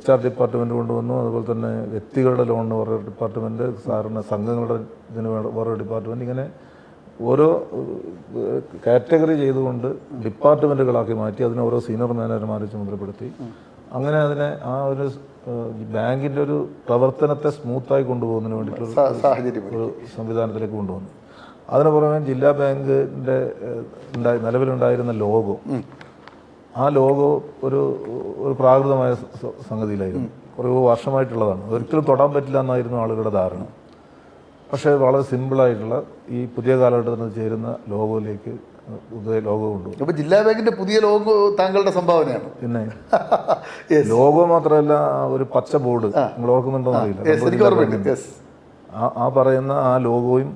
HR ഡിപ്പാർട്ട്മെൻറ്റ് കൊണ്ടുവന്നു. അതുപോലെ തന്നെ വ്യക്തികളുടെ ലോണിന് വേറെ ഡിപ്പാർട്ട്മെൻറ്റ്, സാധാരണ സംഘങ്ങളുടെ ഇതിന് വേറെ ഡിപ്പാർട്ട്മെൻറ്റ്, ഇങ്ങനെ ഓരോ കാറ്റഗറി ചെയ്തുകൊണ്ട് ഡിപ്പാർട്ട്മെൻറ്റുകളാക്കി മാറ്റി അതിനെ ഓരോ സീനിയർ മാനേജർമാരെ ചുമതലപ്പെടുത്തി. അങ്ങനെ അതിനെ ആ ഒരു ബാങ്കിൻ്റെ ഒരു പ്രവർത്തനത്തെ സ്മൂത്തായി കൊണ്ടുപോകുന്നതിന് വേണ്ടിയിട്ടുള്ള ഒരു സംവിധാനത്തിലേക്ക് കൊണ്ടുവന്നു. അതിന് പുറമെ ജില്ലാ ബാങ്കിൻ്റെ നിലവിലുണ്ടായിരുന്ന ലോഗോ, ആ ലോഗോ ഒരു പ്രാകൃതമായ സംഗതിയിലായിരുന്നു. കുറേ വർഷമായിട്ടുള്ളതാണ്, ഒരിക്കലും തൊടാൻ പറ്റില്ല എന്നായിരുന്നു ആളുകളുടെ ധാരണ. പക്ഷേ വളരെ സിമ്പിളായിട്ടുള്ള ഈ പുതിയ കാലഘട്ടത്തിന് ചേരുന്ന ലോഗോയിലേക്ക് പുതിയ ലോഗോ കൊണ്ടുപോകും. അപ്പോൾ ജില്ലാ ബാങ്കിൻ്റെ പുതിയ ലോഗോ താങ്കളുടെ സംഭാവനയാണ്. പിന്നെ ലോഗോ മാത്രമല്ല, ഒരു പച്ച ബോർഡ്, നിങ്ങൾ ഓർക്കുന്നുണ്ടോ അറിയില്ല, ആ പറയുന്ന ആ ലോഗോയും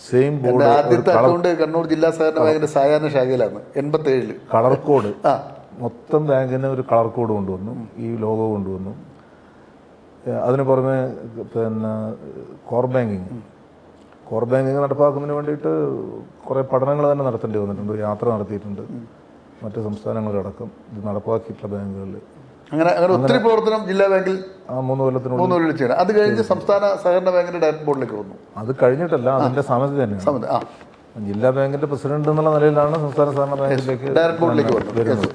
സെയിം ബോർഡ്. ആദ്യത്തെ അക്കൗണ്ട് കണ്ണൂർ ജില്ലാ സഹകരണ ബാങ്കിന്റെ സായാഹ്ന ശാഖയിലാണ് 87. കളർ കോഡ്, മൊത്തം ബാങ്കിന് ഒരു കളർ കോഡ് കൊണ്ടുവന്നു, ഈ ലോഗോ കൊണ്ടുവന്നു. അതിന് പുറമെ പിന്നെ കോർ ബാങ്കിങ് നടപ്പാക്കുന്നതിന് വേണ്ടിയിട്ട് കുറേ പഠനങ്ങൾ തന്നെ നടത്തേണ്ടി വന്നിട്ടുണ്ട്. യാത്ര നടത്തിയിട്ടുണ്ട് മറ്റ് സംസ്ഥാനങ്ങളിലടക്കം ഇത് നടപ്പാക്കിയിട്ടുള്ള ബാങ്കുകളിൽ. അങ്ങനെ ഒത്തിരി പ്രവർത്തനം ജില്ലാ ബാങ്കിൽ 3 കൊല്ലത്തിനുള്ളിൽ ചെയ്യണം. അത് കഴിഞ്ഞ് സംസ്ഥാന സഹകരണ ബാങ്കിന്റെ ഡയറക്ടർ ബോർഡിലേക്ക് വന്നു. അത് കഴിഞ്ഞിട്ടല്ല, അതിൻ്റെ സമയത്ത് തന്നെയാണ് ജില്ലാ ബാങ്കിന്റെ പ്രസിഡന്റ് എന്നുള്ള നിലയിലാണ് സംസ്ഥാന സഹകരണ ബാങ്കിലേക്ക് ഡയറക്ടർ ബോർഡിലേക്ക് വരുന്നത്.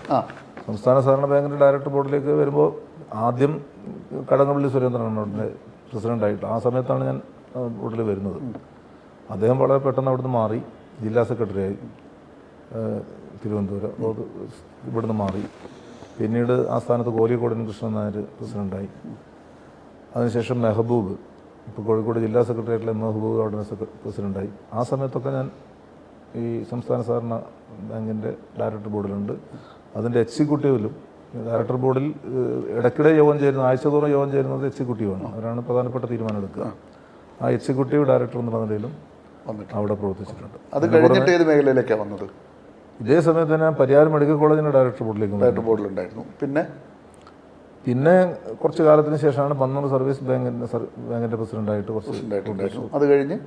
സംസ്ഥാന സഹകരണ ബാങ്കിന്റെ ഡയറക്ടർ ബോർഡിലേക്ക് വരുമ്പോൾ ആദ്യം കടകംപള്ളി സുരേന്ദ്രനാണ് അവിടെ പ്രസിഡൻ്റായിട്ട്. ആ സമയത്താണ് ഞാൻ ബോർഡിൽ വരുന്നത്. അദ്ദേഹം വളരെ പെട്ടെന്ന് അവിടുന്ന് മാറി ജില്ലാ സെക്രട്ടറിയായി തിരുവനന്തപുരം, ഇവിടുന്ന് മാറി. പിന്നീട് ആ സ്ഥാനത്ത് കോലിക്കോടൻ കൃഷ്ണൻ നായർ പ്രസിഡൻ്റായി. അതിനുശേഷം മെഹബൂബ്, ഇപ്പോൾ കോഴിക്കോട് ജില്ലാ സെക്രട്ടറി ആയിട്ടുള്ള മെഹബൂബ് അവിടെ പ്രസിഡൻ്റായി. ആ സമയത്തൊക്കെ ഞാൻ ഈ സംസ്ഥാന സഹകരണ ബാങ്കിൻ്റെ ഡയറക്ടർ ബോർഡിലുണ്ട്. അതിൻ്റെ എക്സിക്യൂട്ടീവിലും ഡയറക്ടർ ബോർഡിൽ ഇടയ്ക്കിടെ യോഗം ചേരുന്ന, ആഴ്ചതോറും യോഗം ചേരുന്നത് എക്സിക്യൂട്ടീവാണ്. അവരാണ് പ്രധാനപ്പെട്ട തീരുമാനം എടുക്കുക. ആ എക്സിക്യൂട്ടീവ് ഡയറക്ടർ എന്നുള്ള നിലയിലും അവിടെ പ്രവർത്തിച്ചിട്ടുണ്ട്. അത് കഴിഞ്ഞിട്ട് ഏത് മേഖലയിലേക്കാണ് വന്നത്? ഇതേ സമയത്ത് തന്നെ പരിയാരം മെഡിക്കൽ കോളേജിൻ്റെ ഡയറക്ടർ ബോർഡിലുണ്ടായിരുന്നു. പിന്നെ പിന്നെ കുറച്ച് കാലത്തിന് ശേഷമാണ് പന്നൂർ സർവീസ് ബാങ്കിൻ്റെ പ്രസിഡൻ്റായിട്ട് കുറച്ച് അത് കഴിഞ്ഞ്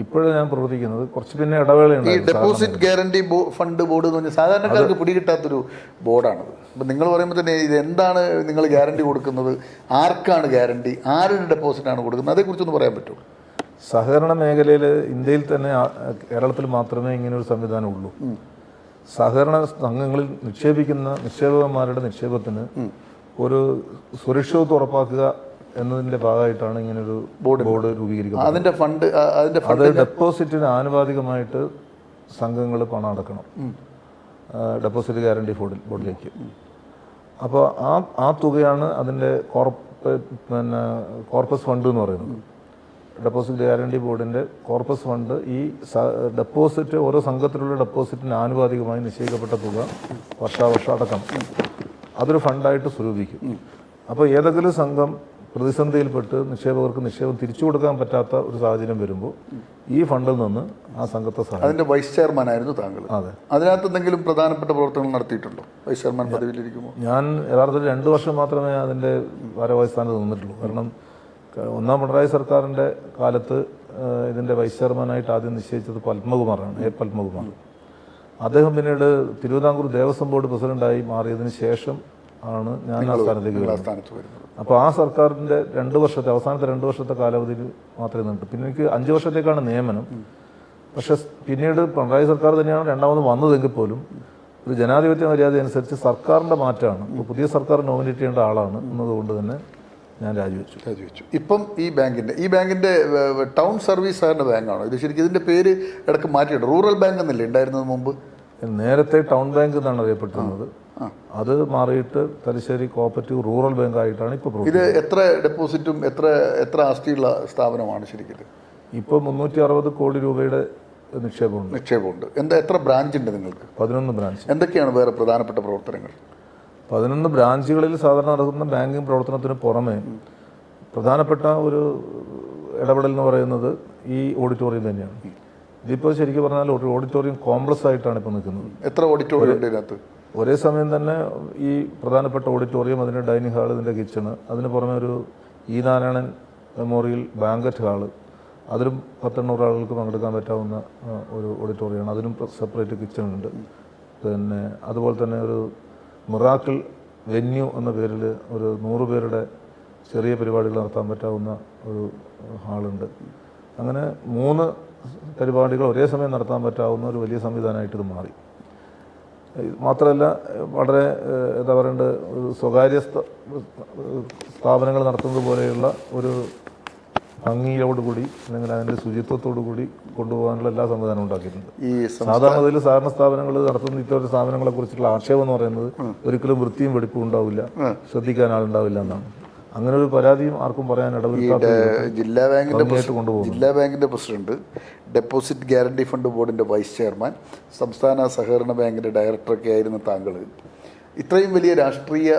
ഇപ്പോഴും ഞാൻ പ്രവർത്തിക്കുന്നത് കുറച്ച് പിന്നെ ഇടവേളയുണ്ട്. ഈ ഡെപ്പോസിറ്റ് ഗ്യാരണ്ടി ഫണ്ട് ബോർഡ് എന്ന് പറഞ്ഞാൽ സാധാരണക്കാർക്ക് പിടികിട്ടാത്തൊരു ബോർഡാണ്. അപ്പം നിങ്ങൾ പറയുമ്പോൾ തന്നെ ഇത് എന്താണ് നിങ്ങൾ ഗ്യാരണ്ടി കൊടുക്കുന്നത്, ആർക്കാണ് ഗ്യാരണ്ടി, ആരുടെ ഡെപ്പോസിറ്റാണ് കൊടുക്കുന്നത്, അതേക്കുറിച്ചൊന്ന് പറയാൻ പറ്റുമോ? സഹകരണ മേഖലയിൽ ഇന്ത്യയിൽ തന്നെ കേരളത്തിൽ മാത്രമേ ഇങ്ങനൊരു സംവിധാനം ഉള്ളൂ. സഹകരണ സംഘങ്ങളിൽ നിക്ഷേപിക്കുന്ന നിക്ഷേപകന്മാരുടെ നിക്ഷേപത്തിന് ഒരു സുരക്ഷിതത്വം ഉറപ്പാക്കുക എന്നതിൻ്റെ ഭാഗമായിട്ടാണ് ഇങ്ങനൊരു ബോർഡ് രൂപീകരിക്കുന്നത്. അത് ഡെപ്പോസിറ്റിന് ആനുപാതികമായിട്ട് സംഘങ്ങൾ പണം അടക്കണം ഡെപ്പോസിറ്റ് ഗ്യാരണ്ടി ബോർഡിലേക്ക്. അപ്പോൾ ആ തുകയാണ് അതിൻ്റെ കോർപ്പസ് ഫണ്ട് എന്ന് പറയുന്നത്. ഡെപ്പോസിറ്റ് ഗ്യാരണ്ടി ബോർഡിൻ്റെ കോർപ്പസ് ഫണ്ട് ഈ ഡെപ്പോസിറ്റ് ഓരോ സംഘത്തിലുള്ള ഡെപ്പോസിറ്റിന് ആനുപാതികമായി നിശ്ചയിക്കപ്പെട്ട തുക വർഷാവർഷം അടക്കണം. അതൊരു ഫണ്ടായിട്ട് സ്വരൂപിക്കും. അപ്പോൾ ഏതെങ്കിലും സംഘം പ്രതിസന്ധിയിൽപ്പെട്ട് നിക്ഷേപകർക്ക് നിക്ഷേപം തിരിച്ചു കൊടുക്കാൻ പറ്റാത്ത ഒരു സാഹചര്യം വരുമ്പോൾ ഈ ഫണ്ടിൽ നിന്ന് ആ സംഘത്തെ സഹായിക്കും. അതിൻ്റെ വൈസ് ചെയർമാനായിരുന്നു താങ്കൾ. അതെ. അതിനകത്ത് എന്തെങ്കിലും പ്രധാനപ്പെട്ട പ്രവർത്തനങ്ങൾ നടത്തിയിട്ടുണ്ടോ വൈസ് ചെയർമാൻ പദവിയിലിരിക്കുമ്പോൾ? ഞാൻ യഥാർത്ഥത്തിൽ 2 വർഷം മാത്രമേ അതിൻ്റെ ഭാരവാഹി സ്ഥാനത്ത് നിന്നിട്ടുള്ളൂ. കാരണം ഒന്നാം പിണറായി സർക്കാരിൻ്റെ കാലത്ത് ഇതിൻ്റെ വൈസ് ചെയർമാനായിട്ട് ആദ്യം നിശ്ചയിച്ചത് പത്മകുമാറാണ്, എ പത്മകുമാർ. അദ്ദേഹം പിന്നീട് തിരുവിതാംകൂർ ദേവസ്വം ബോർഡ് പ്രസിഡൻ്റായി മാറിയതിന് ശേഷം ആണ് ഞാൻ ആ സ്ഥാനത്തേക്ക് വരുന്നത്. അപ്പോൾ ആ സർക്കാരിൻ്റെ 2 വർഷത്തെ അവസാനത്തെ 2 വർഷത്തെ കാലാവധിയിൽ മാത്രമേ നിന്നിട്ടു. പിന്നെ എനിക്ക് 5 വർഷത്തേക്കാണ് നിയമനം. പക്ഷെ പിന്നീട് പിണറായി സർക്കാർ തന്നെയാണ് രണ്ടാമത് വന്നതെങ്കിൽ പോലും ഒരു ജനാധിപത്യ മര്യാദ അനുസരിച്ച് സർക്കാരിൻ്റെ മാറ്റമാണ്. ഇപ്പോൾ പുതിയ സർക്കാർ നോമിനേറ്റ് ചെയ്യേണ്ട ആളാണ് എന്നതുകൊണ്ട് തന്നെ ഞാൻ രാജിവെച്ചു. ഇപ്പം ഈ ബാങ്കിൻ്റെ ടൗൺ സർവീസ് സഹകരണ ബാങ്കാണോ ഇത്? ശരിക്കും ഇതിൻ്റെ പേര് ഇടയ്ക്ക് മാറ്റിയിട്ട് റൂറൽ ബാങ്ക് എന്നല്ലേ ഉണ്ടായിരുന്നത് മുമ്പ്? നേരത്തെ ടൗൺ ബാങ്ക് എന്നാണ് അറിയപ്പെട്ടിരുന്നത്. അത് മാറിയിട്ട് തലശ്ശേരി കോഓപ്പറേറ്റീവ് റൂറൽ ബാങ്ക് ആയിട്ടാണ് ഇപ്പോൾ. ഇത് എത്ര ഡെപ്പോസിറ്റും എത്ര ആസ്തിയുള്ള സ്ഥാപനമാണ് ശരിക്കും? ഇപ്പോൾ 360 കോടി രൂപയുടെ നിക്ഷേപമുണ്ട്. എത്ര ബ്രാഞ്ച് ഉണ്ട് നിങ്ങൾക്ക്? 11 ബ്രാഞ്ച്. എന്തൊക്കെയാണ് വേറെ പ്രധാനപ്പെട്ട പ്രവർത്തനങ്ങൾ? 11 ബ്രാഞ്ചുകളിൽ സാധാരണ നടക്കുന്ന ബാങ്കിങ് പ്രവർത്തനത്തിന് പുറമെ പ്രധാനപ്പെട്ട ഒരു ഇടപെടൽ എന്ന് പറയുന്നത് ഈ ഓഡിറ്റോറിയം തന്നെയാണ്. ഇതിപ്പോൾ ശരിക്കും പറഞ്ഞാൽ ഒരു ഓഡിറ്റോറിയം കോംപ്ലക്സ് ആയിട്ടാണ് ഇപ്പോൾ നിൽക്കുന്നത്. എത്ര ഓഡിറ്റോറിയം ഉണ്ട് ഇതിനകത്ത്? ഒരേ സമയം തന്നെ ഈ പ്രധാനപ്പെട്ട ഓഡിറ്റോറിയം, അതിൻ്റെ ഡൈനിങ് ഹാൾ, ഇതിൻ്റെ കിച്ചണ്, അതിന് പുറമെ ഒരു E Narayanan memorial banquet hall, അതിലും 100-800 ആളുകൾക്ക് പങ്കെടുക്കാൻ പറ്റാവുന്ന ഒരു ഓഡിറ്റോറിയമാണ്. അതിനും സെപ്പറേറ്റ് കിച്ചണുണ്ട്. പിന്നെ അതുപോലെ തന്നെ ഒരു മിറാക്കിൾ വെന്യൂ എന്ന പേരിൽ ഒരു 100 പേരുടെ ചെറിയ പരിപാടികൾ നടത്താൻ പറ്റാവുന്ന ഒരു ഹാളുണ്ട്. അങ്ങനെ 3 പരിപാടികൾ ഒരേ സമയം നടത്താൻ പറ്റാവുന്ന ഒരു വലിയ സംവിധാനമായിട്ട് ഇത് മാറി. മാത്രമല്ല വളരെ എന്താ പറയേണ്ടത്, സ്വകാര്യ സ്ഥാപനങ്ങൾ നടത്തുന്നത് പോലെയുള്ള ഒരു ഭംഗിയോടുകൂടി അല്ലെങ്കിൽ അതിൻ്റെ ശുചിത്വത്തോടു കൂടി കൊണ്ടുപോകാനുള്ള എല്ലാ സംവിധാനവും ഉണ്ടാക്കിയിട്ടുണ്ട്. ഈ സാധാരണ സഹകരണ സ്ഥാപനങ്ങൾ നടത്തുന്ന ഇത്തരം സ്ഥാപനങ്ങളെ കുറിച്ചുള്ള ആക്ഷേപം എന്ന് പറയുന്നത് ഒരിക്കലും വൃത്തിയും വെടിപ്പും ഉണ്ടാവില്ല, ശ്രദ്ധിക്കാൻ ആളുണ്ടാവില്ല എന്നാണ്. അങ്ങനെ ഒരു പരാതിയും ആർക്കും പറയാൻ ഇടവരുത്താത്ത ജില്ലാ ബാങ്കിൻ്റെ പ്രസിഡന്റ്, ഡെപ്പോസിറ്റ് ഗ്യാരണ്ടി ഫണ്ട് ബോർഡിൻ്റെ വൈസ് ചെയർമാൻ, സംസ്ഥാന സഹകരണ ബാങ്കിൻ്റെ ഡയറക്ടറൊക്കെ ആയിരുന്ന താങ്കൾ ഇത്രയും വലിയ രാഷ്ട്രീയ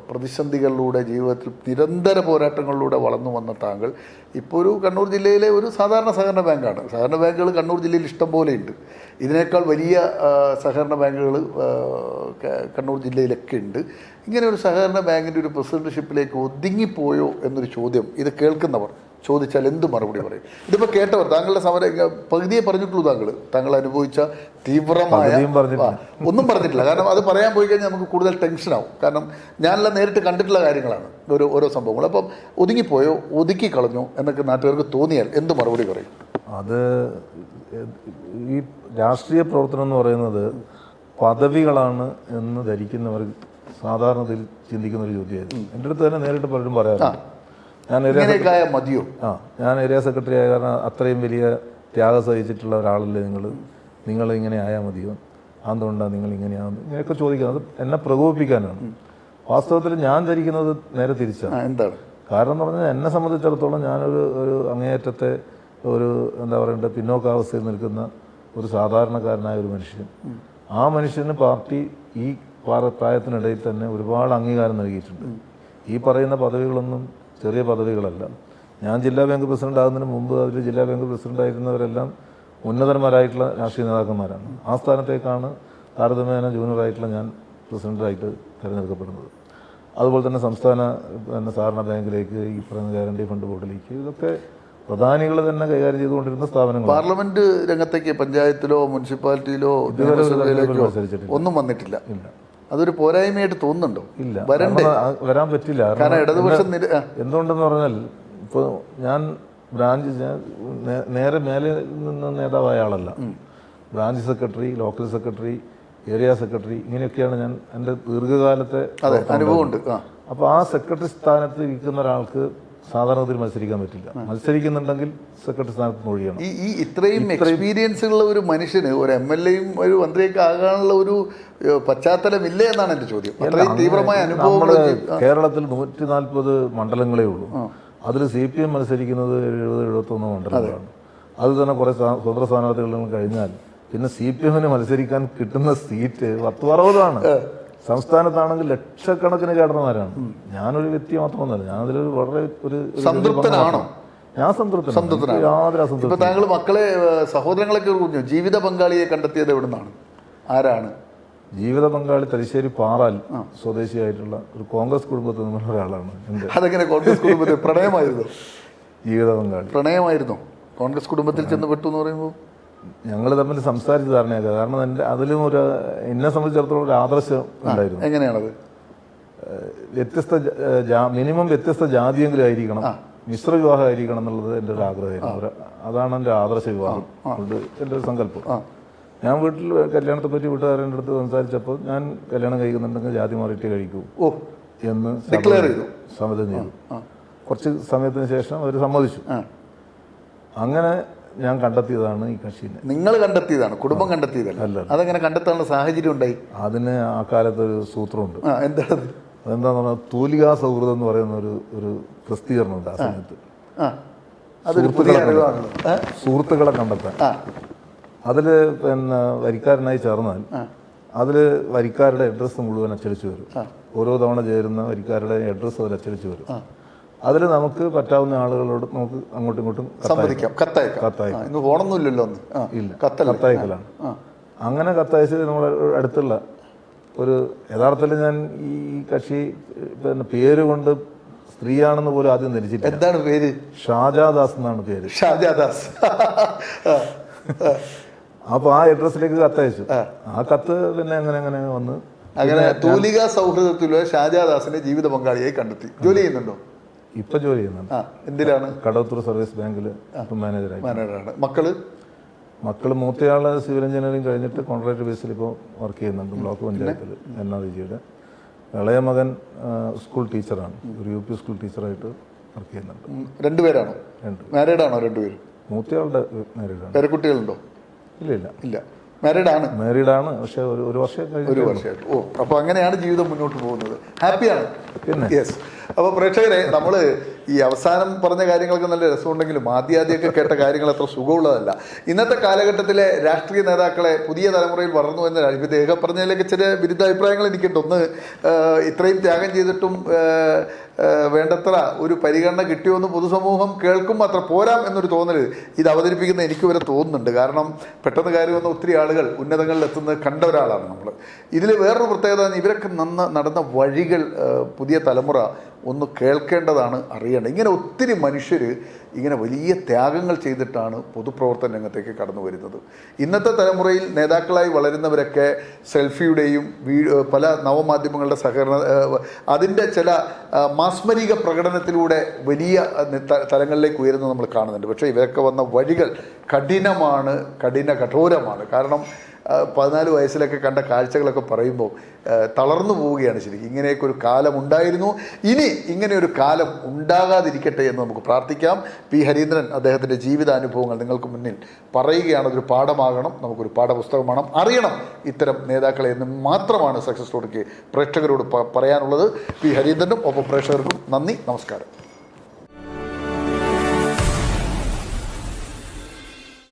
പ്രതിസന്ധികളിലൂടെ ജീവിതത്തിൽ നിരന്തര പോരാട്ടങ്ങളിലൂടെ വളർന്നു വന്ന താങ്കൾ ഇപ്പോൾ ഒരു കണ്ണൂർ ജില്ലയിലെ ഒരു സാധാരണ സഹകരണ ബാങ്കാണ്. സഹകരണ ബാങ്കുകൾ കണ്ണൂർ ജില്ലയിൽ ഇഷ്ടം പോലെയുണ്ട്. ഇതിനേക്കാൾ വലിയ സഹകരണ ബാങ്കുകൾ കണ്ണൂർ ജില്ലയിലൊക്കെ ഉണ്ട്. ഇങ്ങനെ ഒരു സഹകരണ ബാങ്കിൻ്റെ ഒരു പ്രസിഡന്റ്ഷിപ്പിലേക്ക് ഒതുങ്ങിപ്പോയോ എന്നൊരു ചോദ്യം ഇത് കേൾക്കുന്നവർ ചോദിച്ചാൽ എന്ത് മറുപടി പറയും? ഇതിപ്പോൾ കേട്ടവർ താങ്കളുടെ സമരം പകുതിയെ പറഞ്ഞിട്ടുള്ളൂ. താങ്കൾ അനുഭവിച്ച തീവ്രമായ ഒന്നും പറഞ്ഞിട്ടില്ല. കാരണം അത് പറയാൻ പോയി കഴിഞ്ഞാൽ നമുക്ക് കൂടുതൽ ടെൻഷനാവും. കാരണം ഞാനെല്ലാം നേരിട്ട് കണ്ടിട്ടുള്ള കാര്യങ്ങളാണ് ഓരോ സംഭവങ്ങൾ. അപ്പം ഒതുങ്ങിപ്പോയോ, ഒതുക്കി കളഞ്ഞോ എന്നൊക്കെ നാട്ടുകാർക്ക് തോന്നിയാൽ എന്ത് മറുപടി പറയും? അത് ഈ രാഷ്ട്രീയ പ്രവർത്തനം എന്ന് പറയുന്നത് പദവികളാണ് എന്ന് ധരിക്കുന്നവർ സാധാരണത്തിൽ ചിന്തിക്കുന്ന ഒരു ചോദ്യമായിരുന്നു. എൻ്റെ അടുത്ത് തന്നെ നേരിട്ട് പലരും പറയാറുണ്ട്, ഞാൻ ഏരിയ സെക്രട്ടറി ആയ കാരണം അത്രയും വലിയ ത്യാഗം സഹിച്ചിട്ടുള്ള ഒരാളല്ലേ നിങ്ങൾ ഇങ്ങനെ ആയാൽ മതിയോ, അതുകൊണ്ടാണ് നിങ്ങൾ ഇങ്ങനെയാവുന്നത്, ഇങ്ങനെയൊക്കെ ചോദിക്കുന്നത് എന്നെ പ്രകോപിപ്പിക്കാനാണ്. വാസ്തവത്തിൽ ഞാൻ ധരിക്കുന്നത് നേരെ തിരിച്ചാണ്. എന്താണ് കാരണം എന്ന് പറഞ്ഞാൽ എന്നെ സംബന്ധിച്ചിടത്തോളം ഞാനൊരു അങ്ങേയറ്റത്തെ ഒരു എന്താ പറയണ്ടത് പിന്നോക്കാവസ്ഥയിൽ നിൽക്കുന്ന ഒരു സാധാരണക്കാരനായ ഒരു മനുഷ്യൻ. ആ മനുഷ്യന് പാർട്ടി ഈ പ്രായത്തിനിടയിൽ തന്നെ ഒരുപാട് അംഗീകാരം നൽകിയിട്ടുണ്ട്. ഈ പറയുന്ന പദവികളൊന്നും ചെറിയ പദവികളല്ല. ഞാൻ ജില്ലാ ബാങ്ക് പ്രസിഡന്റ് ആകുന്നതിന് മുമ്പ് അതിൽ ജില്ലാ ബാങ്ക് പ്രസിഡന്റായിരുന്നവരെല്ലാം ഉന്നതന്മാരായിട്ടുള്ള രാഷ്ട്രീയ നേതാക്കന്മാരാണ്. ആ സ്ഥാനത്തേക്കാണ് താരതമ്യേന ജൂനിയറായിട്ടുള്ള ഞാൻ പ്രസിഡന്റായിട്ട് തിരഞ്ഞെടുക്കപ്പെടുന്നത്. അതുപോലെ തന്നെ സംസ്ഥാന സഹകരണ ബാങ്കിലേക്ക്, ഈ പറയുന്ന ഗ്യാരണ്ടി ഫണ്ട് ബോർഡിലേക്ക്, ഇതൊക്കെ പ്രധാനികൾ തന്നെ കൈകാര്യം ചെയ്തുകൊണ്ടിരുന്ന സ്ഥാപനങ്ങൾ. പാർലമെന്റ് രംഗത്തേക്ക് പഞ്ചായത്തിലോ മുനിസിപ്പാലിറ്റിയിലോ ഒന്നും വന്നിട്ടില്ല. അതൊരു പോരായ്മയായിട്ട് തോന്നുന്നുണ്ടോ? ഇല്ല, വരണ്ടേ? വരാൻ പറ്റില്ല. കാരണം ഇടതുപക്ഷം എന്തുകൊണ്ടെന്ന് പറഞ്ഞാൽ, ഇപ്പോൾ ഞാൻ ബ്രാഞ്ച് നേരെ മേലെ നിന്ന് നേതാവായ ആളല്ല. Branch secretary, local secretary, area secretary, ഇങ്ങനെയൊക്കെയാണ് ഞാൻ എൻ്റെ ദീർഘകാലത്തെ അനുഭവമുണ്ട്. അപ്പോൾ ആ സെക്രട്ടറി സ്ഥാനത്ത് ഇരിക്കുന്ന ഒരാൾക്ക് സാധാരണത്തിൽ മത്സരിക്കാൻ പറ്റില്ല. മത്സരിക്കുന്നുണ്ടെങ്കിൽ സെക്രട്ടറി സ്ഥാനത്ത് ഒഴിയണം. ഈ ഇത്രയും എക്സ്പീരിയൻസ് ഉള്ള ഒരു മനുഷ്യന് ഒരു MLA-യും ഒരു മന്ത്രിയൊക്കെ ആകാനുള്ള ഒരു പശ്ചാത്തലമില്ലേ എന്നാണ് എൻ്റെ ചോദ്യം. അത്രയും തീവ്രമായ അനുഭവങ്ങൾ. കേരളത്തിൽ 140 മണ്ഡലങ്ങളേ ഉള്ളൂ. അതിൽ CPM മത്സരിക്കുന്നത് 70-71 മണ്ഡലങ്ങളാണ്. അത് തന്നെ കുറേ സ്വതന്ത്ര സ്ഥാനാർത്ഥികളിൽ കഴിഞ്ഞാൽ പിന്നെ CPM-ന് മത്സരിക്കാൻ കിട്ടുന്ന സീറ്റ് 10-60ആണ്. സംസ്ഥാനത്താണെങ്കിൽ ലക്ഷക്കണക്കിന് കേഡർമാരാണ്. ഞാനൊരു വ്യക്തി മാത്രമൊന്നുമല്ല, ഞാനതിലൊരു വളരെ ഒരു സംതൃപ്തനാണോ? ഞാൻ സംതൃപ്തനാണ്. യാതൊരു അസംതൃപ്തി. ഇപ്പൊ താങ്കൾ മക്കളെ, സഹോദരങ്ങളൊക്കെ കുറിഞ്ഞു ജീവിത പങ്കാളിയെ കണ്ടെത്തിയത് എവിടെ നിന്നാണ്? ആരാണ് ജീവിത പങ്കാളി? തലശ്ശേരി പാറാൽ സ്വദേശിയായിട്ടുള്ള ഒരു കോൺഗ്രസ് കുടുംബത്തിൽ നിന്നുള്ള ഒരാളാണ്. അതെങ്ങനെ കോൺഗ്രസ് കുടുംബത്തിൽ പ്രണയമായിരുന്നു? ജീവിത പങ്കാളി പ്രണയമായിരുന്നു. കോൺഗ്രസ് കുടുംബത്തിൽ ചെന്ന് പെട്ടു എന്ന് പറയുമ്പോൾ ഞങ്ങൾ തമ്മിൽ സംസാരിച്ച് ധാരണയാക്കുക. കാരണം അതിലും എന്നെ സംബന്ധിച്ചിടത്തോളം ഒരു ആദർശം ഉണ്ടായിരുന്നു. എങ്ങനെയാണത്? മിനിമം വ്യത്യസ്ത ജാതിയെങ്കിലും ആയിരിക്കണം, മിശ്ര വിവാഹം ആയിരിക്കണം എന്നുള്ളത് എൻ്റെ ഒരു ആഗ്രഹമായിരുന്നു. അതാണ് എൻ്റെ ആദർശ വിവാഹം, എൻ്റെ ഒരു സങ്കല്പം. ഞാൻ വീട്ടിൽ കല്യാണത്തെ പറ്റി വീട്ടുകാരൻ്റെ അടുത്ത് സംസാരിച്ചപ്പോൾ, ഞാൻ കല്യാണം കഴിക്കുന്നുണ്ടെങ്കിൽ ജാതി മാറിയിട്ട് കഴിക്കൂ എന്ന് സമ്മതം ചെയ്തു. കുറച്ച് സമയത്തിന് ശേഷം അവർ സമ്മതിച്ചു. അങ്ങനെ ഞാൻ കണ്ടെത്തിയതാണ് ഈ കക്ഷിനെ. നിങ്ങൾ കണ്ടെത്തിയതാണ്? കുടുംബം കണ്ടെത്തിയതല്ല. അതെങ്ങനെ കണ്ടെത്താനുള്ള സാഹചര്യം ഉണ്ടായി? അതിന് ആ കാലത്തൊരു സൂത്രമുണ്ട്. എന്താണ്? അതെന്താന്ന് പറഞ്ഞാൽ തൂലികാ സൗഹൃദം എന്ന് പറയുന്ന ഒരു പ്രസിദ്ധീകരണമുണ്ട്. ആ സമയത്ത് സുഹൃത്തുക്കളെ കണ്ടെത്താൻ. അതിൽ പിന്നെ വരിക്കാരനായി ചേർന്നാൽ അതിൽ വരിക്കാരുടെ അഡ്രസ്സ് മുഴുവൻ അച്ചടിച്ചു വരും. ഓരോ തവണ ചേരുന്ന വരിക്കാരുടെ അഡ്രസ്സ് അവർ അച്ചടിച്ചു വരും. അതിൽ നമുക്ക് പറ്റാവുന്ന ആളുകളോട് നമുക്ക് അങ്ങോട്ടും ഇങ്ങോട്ടും കത്തയക്കലാണ്. അങ്ങനെ കത്തയച്ച് നമ്മുടെ അടുത്തുള്ള ഒരു, യഥാർത്ഥത്തിൽ ഞാൻ ഈ കക്ഷി പിന്നെ പേര് കൊണ്ട് സ്ത്രീയാണെന്ന് പോലും ആദ്യം ധരിച്ചിട്ടില്ല. എന്താണ് പേര്? ഷാജാദാസ് എന്നാണ് പേര്. ഷാജാദാസ്. അപ്പോൾ ആ അഡ്രസ്സിലേക്ക് കത്തയച്ചു. ആ കത്ത് പിന്നെ അങ്ങനെ വന്ന് അങ്ങനെ തൂലികാ സൗഹൃദത്തിലൂടെ ഷാജാദാസിനെ ജീവിത പങ്കാളിയായി കണ്ടെത്തി. ജോലി ചെയ്യുന്നുണ്ടോ? ഇപ്പൊ ജോലി ചെയ്യുന്നുണ്ട്. എന്തിലാണ്? കടവത്തൂർ സർവീസ് ബാങ്കിൽ മാനേജറാണ്. മക്കള് മൂത്തയാള് സിവിൽ എഞ്ചിനീയറിംഗ് കഴിഞ്ഞിട്ട് കോൺട്രാക്ട് ബേസിൽ ഇപ്പോൾ വർക്ക് ചെയ്യുന്നുണ്ട് ബ്ലോക്ക് പഞ്ചായത്തിൽ NRG-യുടെ. ഇളയ മകൻ സ്കൂൾ ടീച്ചറാണ്, ഒരു UP സ്കൂൾ ടീച്ചറായിട്ട് വർക്ക് ചെയ്യുന്നുണ്ട്. രണ്ടുപേരാണോ? മാരീഡാണോ രണ്ടുപേരും? മൂത്തയാളുടെ മാരീഡാണ്. പേരക്കുട്ടികളുണ്ടോ? ഇല്ല. മാരീഡാണ്. പക്ഷെ ഒരു വർഷം വർഷമായിട്ട്. അപ്പോൾ അങ്ങനെയാണ് ജീവിതം മുന്നോട്ട് പോകുന്നത്. ഹാപ്പിയാണ്. യെസ്. അപ്പോൾ പ്രേക്ഷകരെ, നമ്മൾ ഈ അവസാനം പറഞ്ഞ കാര്യങ്ങളൊക്കെ നല്ല രസമുണ്ടെങ്കിലും ആദ്യമൊക്കെ കേട്ട കാര്യങ്ങൾ അത്ര സുഖമുള്ളതല്ല. ഇന്നത്തെ കാലഘട്ടത്തിലെ രാഷ്ട്രീയ നേതാക്കളെ പുതിയ തലമുറയിൽ വളർന്നു എന്ന ഇദ്ദേഹം പറഞ്ഞതിലേക്ക് ചില വിരുദ്ധ അഭിപ്രായങ്ങൾ എനിക്കുണ്ട്. ഒന്ന്, ഇത്രയും ത്യാഗം ചെയ്തിട്ടും വേണ്ടത്ര ഒരു പരിഗണന കിട്ടിയോന്ന് പൊതുസമൂഹം കേൾക്കുമ്പോൾ അത്ര പോരാം എന്നൊരു തോന്നൽ ഇത് അവതരിപ്പിക്കുന്ന എനിക്ക് വരെ തോന്നുന്നുണ്ട്. കാരണം പെട്ടെന്ന് കയറി വന്ന ഒത്തിരി ആളുകൾ ഉന്നതങ്ങളിൽ എത്തുന്നത് കണ്ട ഒരാളാണ് നമ്മൾ. ഇതിൽ വേറൊരു പ്രത്യേകത, ഇവരൊക്കെ നടന്ന വഴികൾ പുതിയ തലമുറ ഒന്ന് കേൾക്കേണ്ടതാണ്, അറിയേണ്ടത്. ഇങ്ങനെ ഒത്തിരി മനുഷ്യർ ഇങ്ങനെ വലിയ ത്യാഗങ്ങൾ ചെയ്തിട്ടാണ് പൊതുപ്രവർത്തന രംഗത്തേക്ക് കടന്നു വരുന്നത്. ഇന്നത്തെ തലമുറയിൽ നേതാക്കളായി വളരുന്നവരൊക്കെ സെൽഫിയുടെയും പല നവമാധ്യമങ്ങളുടെ അതിൻ്റെ ചില മാസ്മരിക പ്രകടനത്തിലൂടെ വലിയ തലങ്ങളിലേക്ക് ഉയരുന്നത് നമ്മൾ കാണുന്നുണ്ട്. പക്ഷേ ഇവരൊക്കെ വന്ന വഴികൾ കഠോരമാണ്. കാരണം 14 വയസ്സിലൊക്കെ കണ്ട കാഴ്ചകളൊക്കെ പറയുമ്പോൾ തളർന്നു പോവുകയാണ് ശരിക്കും. ഇങ്ങനെയൊക്കെ ഒരു കാലം ഉണ്ടായിരുന്നു. ഇനി ഇങ്ങനെയൊരു കാലം ഉണ്ടാകാതിരിക്കട്ടെ എന്ന് നമുക്ക് പ്രാർത്ഥിക്കാം. പി. ഹരീന്ദ്രൻ അദ്ദേഹത്തിൻ്റെ ജീവിതാനുഭവങ്ങൾ നിങ്ങൾക്ക് മുന്നിൽ പറയുകയാണ്. അതൊരു പാഠമാകണം, നമുക്കൊരു പാഠപുസ്തകമാണ്, അറിയണം ഇത്തരം നേതാക്കളെ എന്ന് മാത്രമാണ് സക്സസ് സ്റ്റോറിക്ക് പ്രേക്ഷകരോട് പറയാനുള്ളത്. പി. ഹരീന്ദ്രനും ഒപ്പം പ്രേക്ഷകർക്കും നന്ദി, നമസ്കാരം.